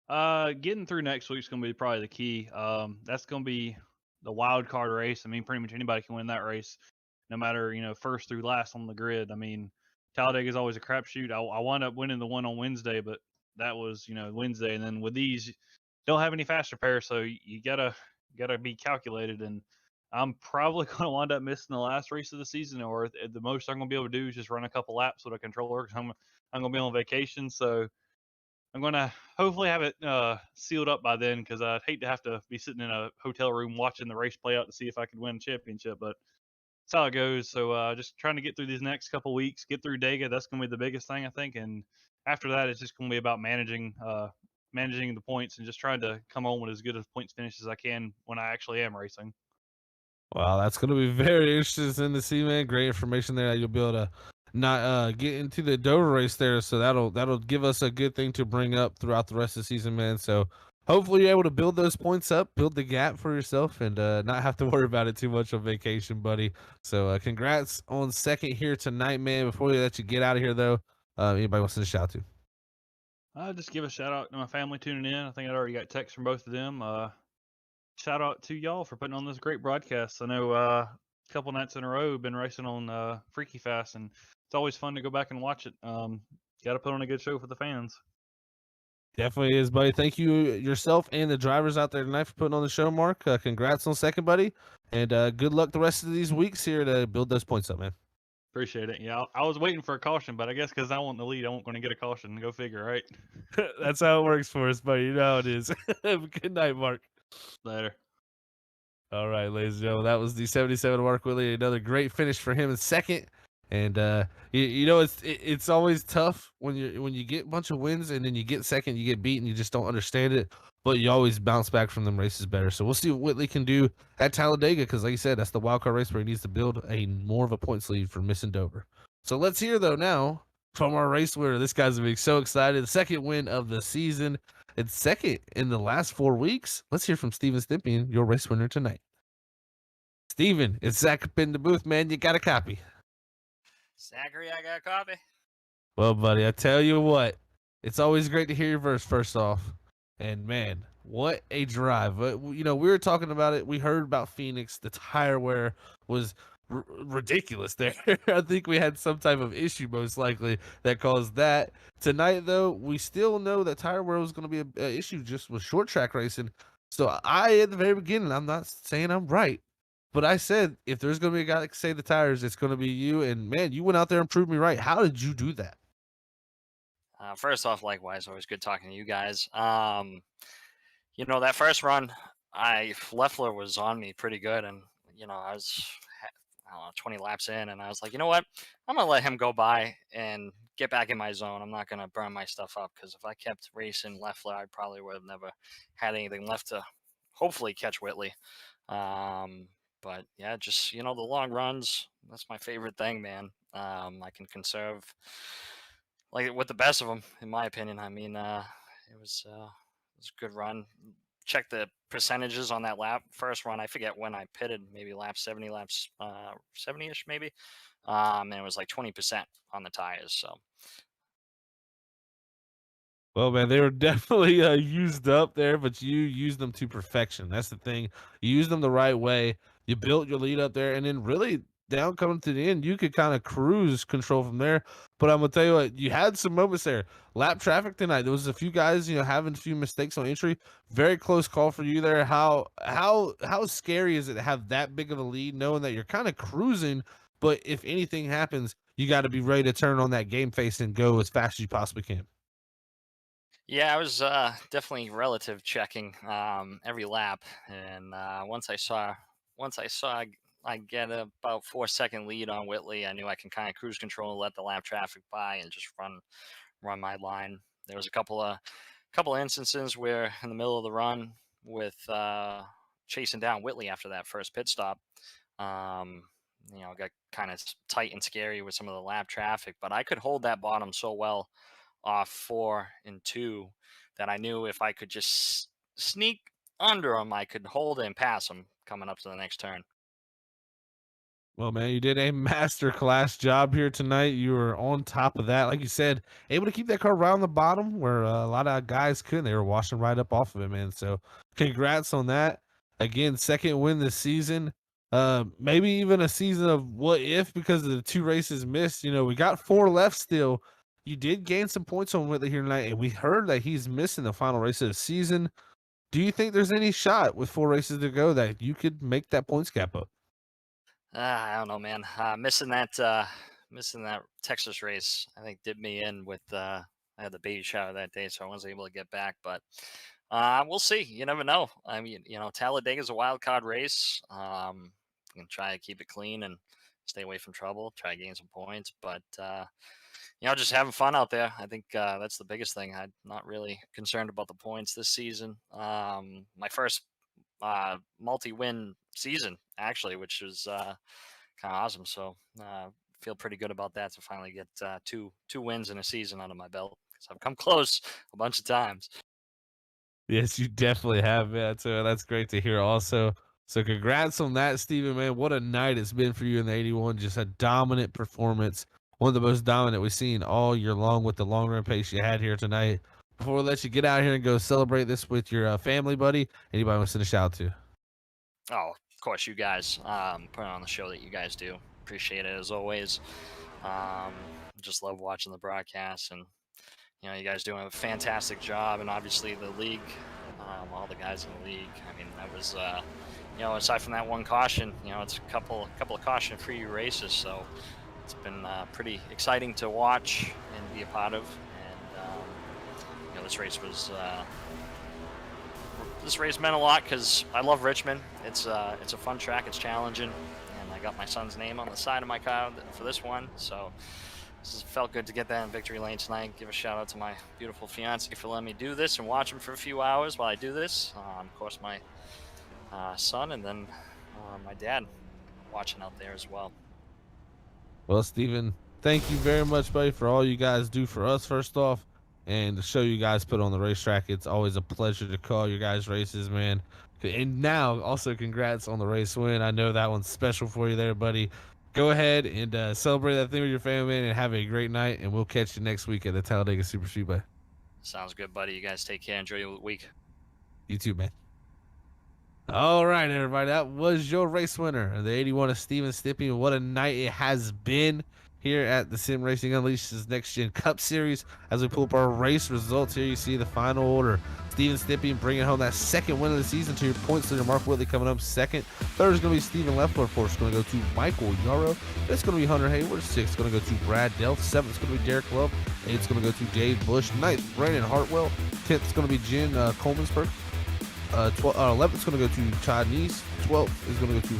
Getting through next week's going to be probably the key. That's going to be the wild card race. I mean, pretty much anybody can win that race, no matter first through last on the grid. I mean, Talladega is always a crapshoot. I wound up winning the one on Wednesday, but that was Wednesday. And then with these, don't have any faster pairs, so you gotta be calculated. And I'm probably going to wind up missing the last race of the season, or the most I'm going to be able to do is just run a couple laps with a controller because I'm going to be on vacation. So I'm going to hopefully have it sealed up by then, because I'd hate to have to be sitting in a hotel room watching the race play out to see if I could win a championship. But that's how it goes. So just trying to get through these next couple weeks, get through Dega. That's going to be the biggest thing, I think. And after that, it's just going to be about managing the points and just trying to come on with as good of points finish as I can when I actually am racing. Wow, that's going to be very interesting to see, man. Great information there that you'll be able to not get into the Dover race there. So that'll give us a good thing to bring up throughout the rest of the season, man. So hopefully you're able to build those points up, build the gap for yourself, and not have to worry about it too much on vacation, buddy. So congrats on second here tonight, man. Before we let you get out of here, though, anybody wants to shout to? I'll just give a shout out to my family tuning in. I think I already got texts from both of them. Shout out to y'all for putting on this great broadcast. I know a couple nights in a row been racing on Freaky Fast, and it's always fun to go back and watch it. Got to put on a good show for the fans. Definitely is, buddy. Thank you yourself and the drivers out there tonight for putting on the show, Mark. Congrats on second, buddy, and good luck the rest of these weeks here to build those points up, man. Appreciate it. Yeah, I was waiting for a caution, but I guess because I want the lead, I won't going to get a caution. Go figure, right? That's how it works for us, buddy. You know how it is. Good night, Mark. Later. All right, ladies and gentlemen, that was the 77 Mark Whitley. Another great finish for him in second. And you know it's always tough when you get a bunch of wins and then you get second, you get beaten, you just don't understand it. But you always bounce back from them races better. So we'll see what Whitley can do at Talladega because, like you said, that's the wild card race where he needs to build a more of a points lead for missing Dover. So let's hear though now from our race winner. This guy's gonna be so excited. The second win of the season. It's second in the last 4 weeks. Let's hear from Steven Stippian, your race winner tonight. Steven, it's Zach up in the booth, man. You got a copy. Zachary, I got a copy. Well, buddy, I tell you what, it's always great to hear your verse first off. And man, what a drive. You know, we were talking about it. We heard about Phoenix. The tire wear was ridiculous there. I think we had some type of issue most likely that caused that. Tonight, though, we still know that tire wear was going to be an issue just with short track racing. So at the very beginning, I'm not saying I'm right. But I said, if there's going to be a guy that can save the tires, it's going to be you. And, man, you went out there and proved me right. How did you do that? First off, likewise, always good talking to you guys. You know, that first run, Leffler was on me pretty good. And, you know, I don't know, 20 laps in. And I was like, you know what? I'm going to let him go by and get back in my zone. I'm not going to burn my stuff up because if I kept racing Leffler, I probably would have never had anything left to hopefully catch Whitley. But yeah, just, you know, the long runs, that's my favorite thing, man. I can conserve like with the best of them, in my opinion. I mean, it was a good run. Check the percentages on that first run. I forget when I pitted, maybe lap 70, 70-ish maybe. And it was like 20% on the tires. So Well, man, they were definitely used up there, but you used them to perfection. That's the thing. You used them the right way. You built your lead up there, and then really down coming to the end, you could kind of cruise control from there. But I'm gonna tell you what, you had some moments there. Lap traffic tonight. There was a few guys, you know, having a few mistakes on entry. Very close call for you there. How scary is it to have that big of a lead, knowing that you're kind of cruising, but if anything happens, you got to be ready to turn on that game face and go as fast as you possibly can. yeah, I was definitely relative checking every lap, and once I saw I get about 4 second lead on Whitley, I knew I can kind of cruise control, let the lap traffic by, and just run my line. There was a couple of instances where in the middle of the run with chasing down Whitley after that first pit stop, um, you know, got kind of tight and scary with some of the lap traffic, but I could hold that bottom so well off 4 and 2 that I knew if I could just sneak under him, I could hold it and pass him coming up to the next turn. Well, man, you did a master class job here tonight. You were on top of that. Like you said, able to keep that car around the bottom where a lot of guys couldn't. They were washing right up off of it, man. So congrats on that. Again, second win this season. Maybe even a season of what if because of the 2 races missed. You know, we got 4 left still. You did gain some points on Whitley here tonight, and we heard that he's missing the final race of the season. Do you think there's any shot with 4 races to go that you could make that points gap up? I don't know, man. Missing that Texas race, I think did me in with. I had the baby shower that day, so I wasn't able to get back. But we'll see. You never know. I mean, you know, Talladega is a wild card race. You can try to keep it clean and stay away from trouble, try to gain some points. But just having fun out there. I think that's the biggest thing. I'm not really concerned about the points this season. My first multi-win season, actually, which is kind of awesome. So feel pretty good about that to finally get two wins in a season under my belt, because I've come close a bunch of times. Yes, you definitely have, man. So that's great to hear also. So congrats on that, Steven, man. What a night it's been for you in the 81. Just a dominant performance. One of the most dominant we've seen all year long with the long run pace you had here tonight. Before we let you get out here and go celebrate this with your family, buddy, anybody want to send a shout out to? Oh, of course, you guys putting on the show that you guys do. Appreciate it as always. Just love watching the broadcast, and you guys doing a fantastic job, and obviously the league, all the guys in the league. I mean, that was, aside from that one caution, it's a couple of caution-free races, so it's been pretty exciting to watch and be a part of. And this race meant a lot because I love Richmond. It's a fun track. It's challenging, and I got my son's name on the side of my car for this one, so. This felt good to get that in victory lane tonight. Give a shout out to my beautiful fiance for letting me do this and watch him for a few hours while I do this. Of course, my son, and then my dad watching out there as well. Well, Steven, thank you very much, buddy, for all you guys do for us, first off, and the show you guys put on the racetrack. It's always a pleasure to call your guys' races, man. And now, also, congrats on the race win. I know that one's special for you there, buddy. Go ahead and celebrate that thing with your family, man, and have a great night, and we'll catch you next week at the Talladega Super Speedway. Sounds good, buddy. You guys take care. Enjoy your week. You too, man. All right, everybody. That was your race winner, the 81 of Steven Stippy. What a night it has been here at the Sim Racing Unleashed's Next Gen Cup Series. As we pull up our race results here, you see the final order. Steven Stippy bringing home that second win of the season to your points leader. Mark Whitley coming up second. Third is going to be Stephen Leffler. Fourth is going to go to Michael Yarrow. Fifth is going to be Hunter Hayward. Sixth is going to go to Brad Delph. Seventh is going to be Derek Love. Eighth is going to go to Dave Bush. Ninth, Brandon Hartwell. 10th is going to be Jen Colemanspert. 11th is going to go to Todd Neese. 12th is going to go to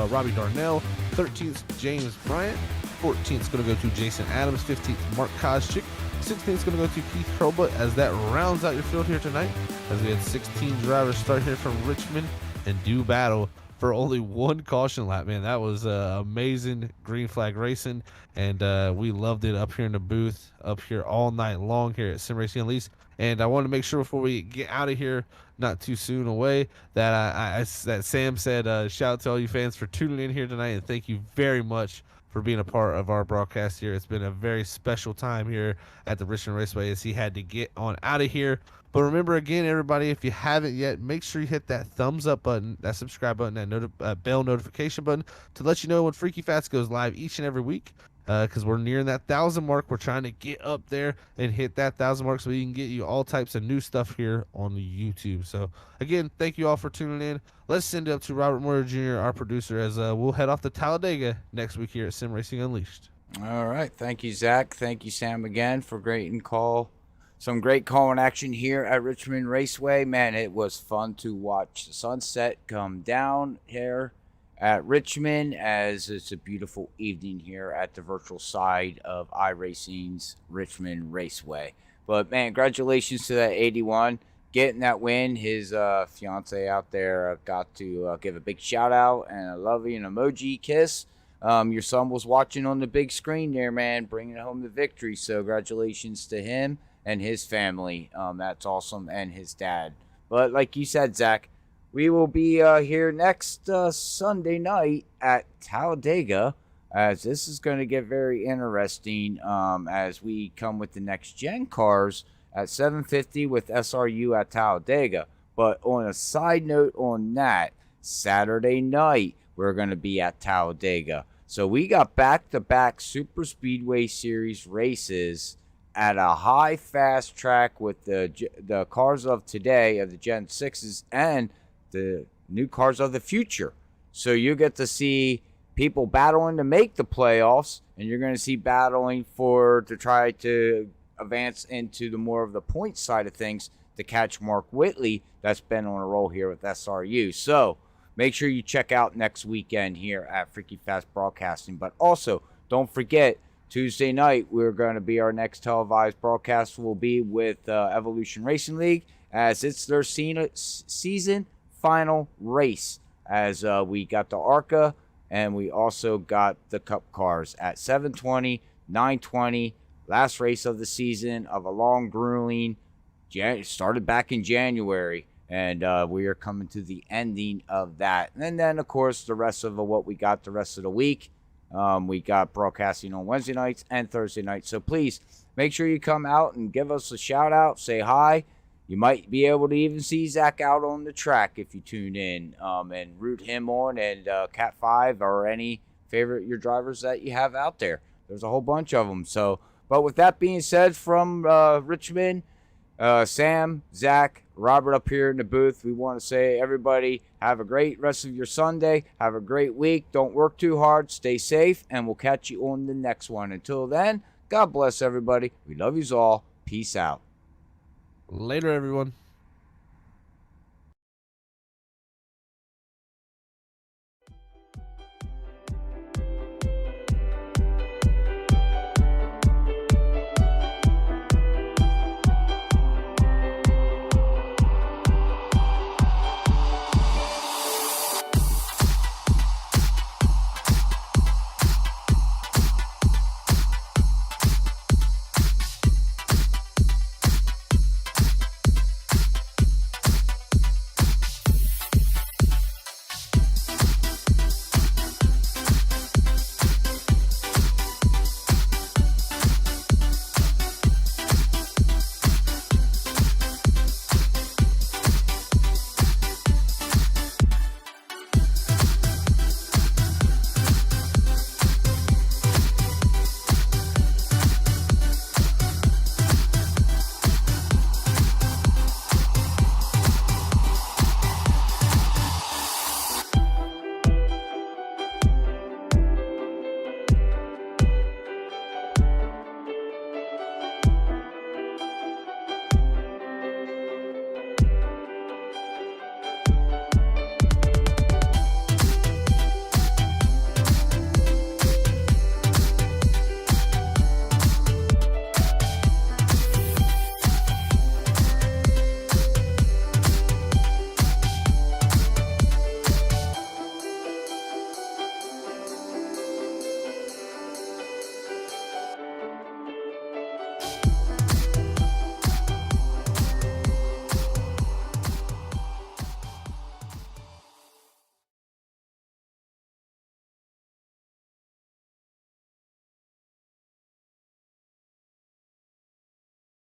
Robbie Darnell. 13th, James Bryant. 14th is going to go to Jason Adams. 15th, Mark Koscheck. 16th is going to go to Keith Hurlbut, as that rounds out your field here tonight, as we had 16 drivers start here from Richmond and do battle for only one caution lap. Man, that was amazing green flag racing, and we loved it up here in the booth, up here all night long here at Sim Racing Unleashed. And I want to make sure before we get out of here, not too soon away, that that Sam said shout out to all you fans for tuning in here tonight, and thank you very much for being a part of our broadcast here. It's been a very special time here at the Richmond Raceway, as he had to get on out of here. But remember, again, everybody, if you haven't yet, make sure you hit that thumbs up button, that subscribe button, that bell notification button to let you know when Freaky Fast goes live each and every week. Because we're nearing that 1,000 mark. We're trying to get up there and hit that 1,000 mark so we can get you all types of new stuff here on the YouTube. So, again, thank you all for tuning in. Let's send it up to Robert Moyer Jr., our producer, as we'll head off to Talladega next week here at Sim Racing Unleashed. All right. Thank you, Zach. Thank you, Sam, again for some great calling action here at Richmond Raceway. Man, it was fun to watch the sunset come down here at Richmond, as it's a beautiful evening here at the virtual side of iRacing's Richmond Raceway. But man, congratulations to that 81 getting that win. His fiance out there got to give a big shout out and a lovey and emoji kiss. Your son was watching on the big screen there, man, bringing home the victory. So congratulations to him and his family. That's awesome, and his dad. But like you said, Zach, we will be here next Sunday night at Talladega, as this is going to get very interesting as we come with the next gen cars at 750 with SRU at Talladega. But on a side note on that, Saturday night we're going to be at Talladega. So we got back-to-back Super Speedway Series races at a high fast track with the cars of today, of the Gen 6s, and the new cars of the future. So you get to see people battling to make the playoffs, and you're going to see battling to try to advance into the more of the point side of things to catch Mark Whitley, that's been on a roll here with SRU. So make sure you check out next weekend here at Freaky Fast Broadcasting. But also, don't forget, Tuesday night, we're going to be, our next televised broadcast will be with Evolution Racing League, as it's their season final race, as we got the ARCA and we also got the Cup cars at 7:20, 9:20, last race of the season of a long, grueling, started back in January, and we are coming to the ending of that. And then, of course, the rest of what we got the rest of the week. We got broadcasting on Wednesday nights and Thursday nights. So please make sure you come out and give us a shout out, say hi. You might be able to even see Zach out on the track if you tune in, and root him on, and Cat 5 or any favorite your drivers that you have out there. There's a whole bunch of them. So, but with that being said, from Richmond, Sam, Zach, Robert up here in the booth, we want to say, everybody, have a great rest of your Sunday. Have a great week. Don't work too hard. Stay safe, and we'll catch you on the next one. Until then, God bless everybody. We love yous all. Peace out. Later, everyone.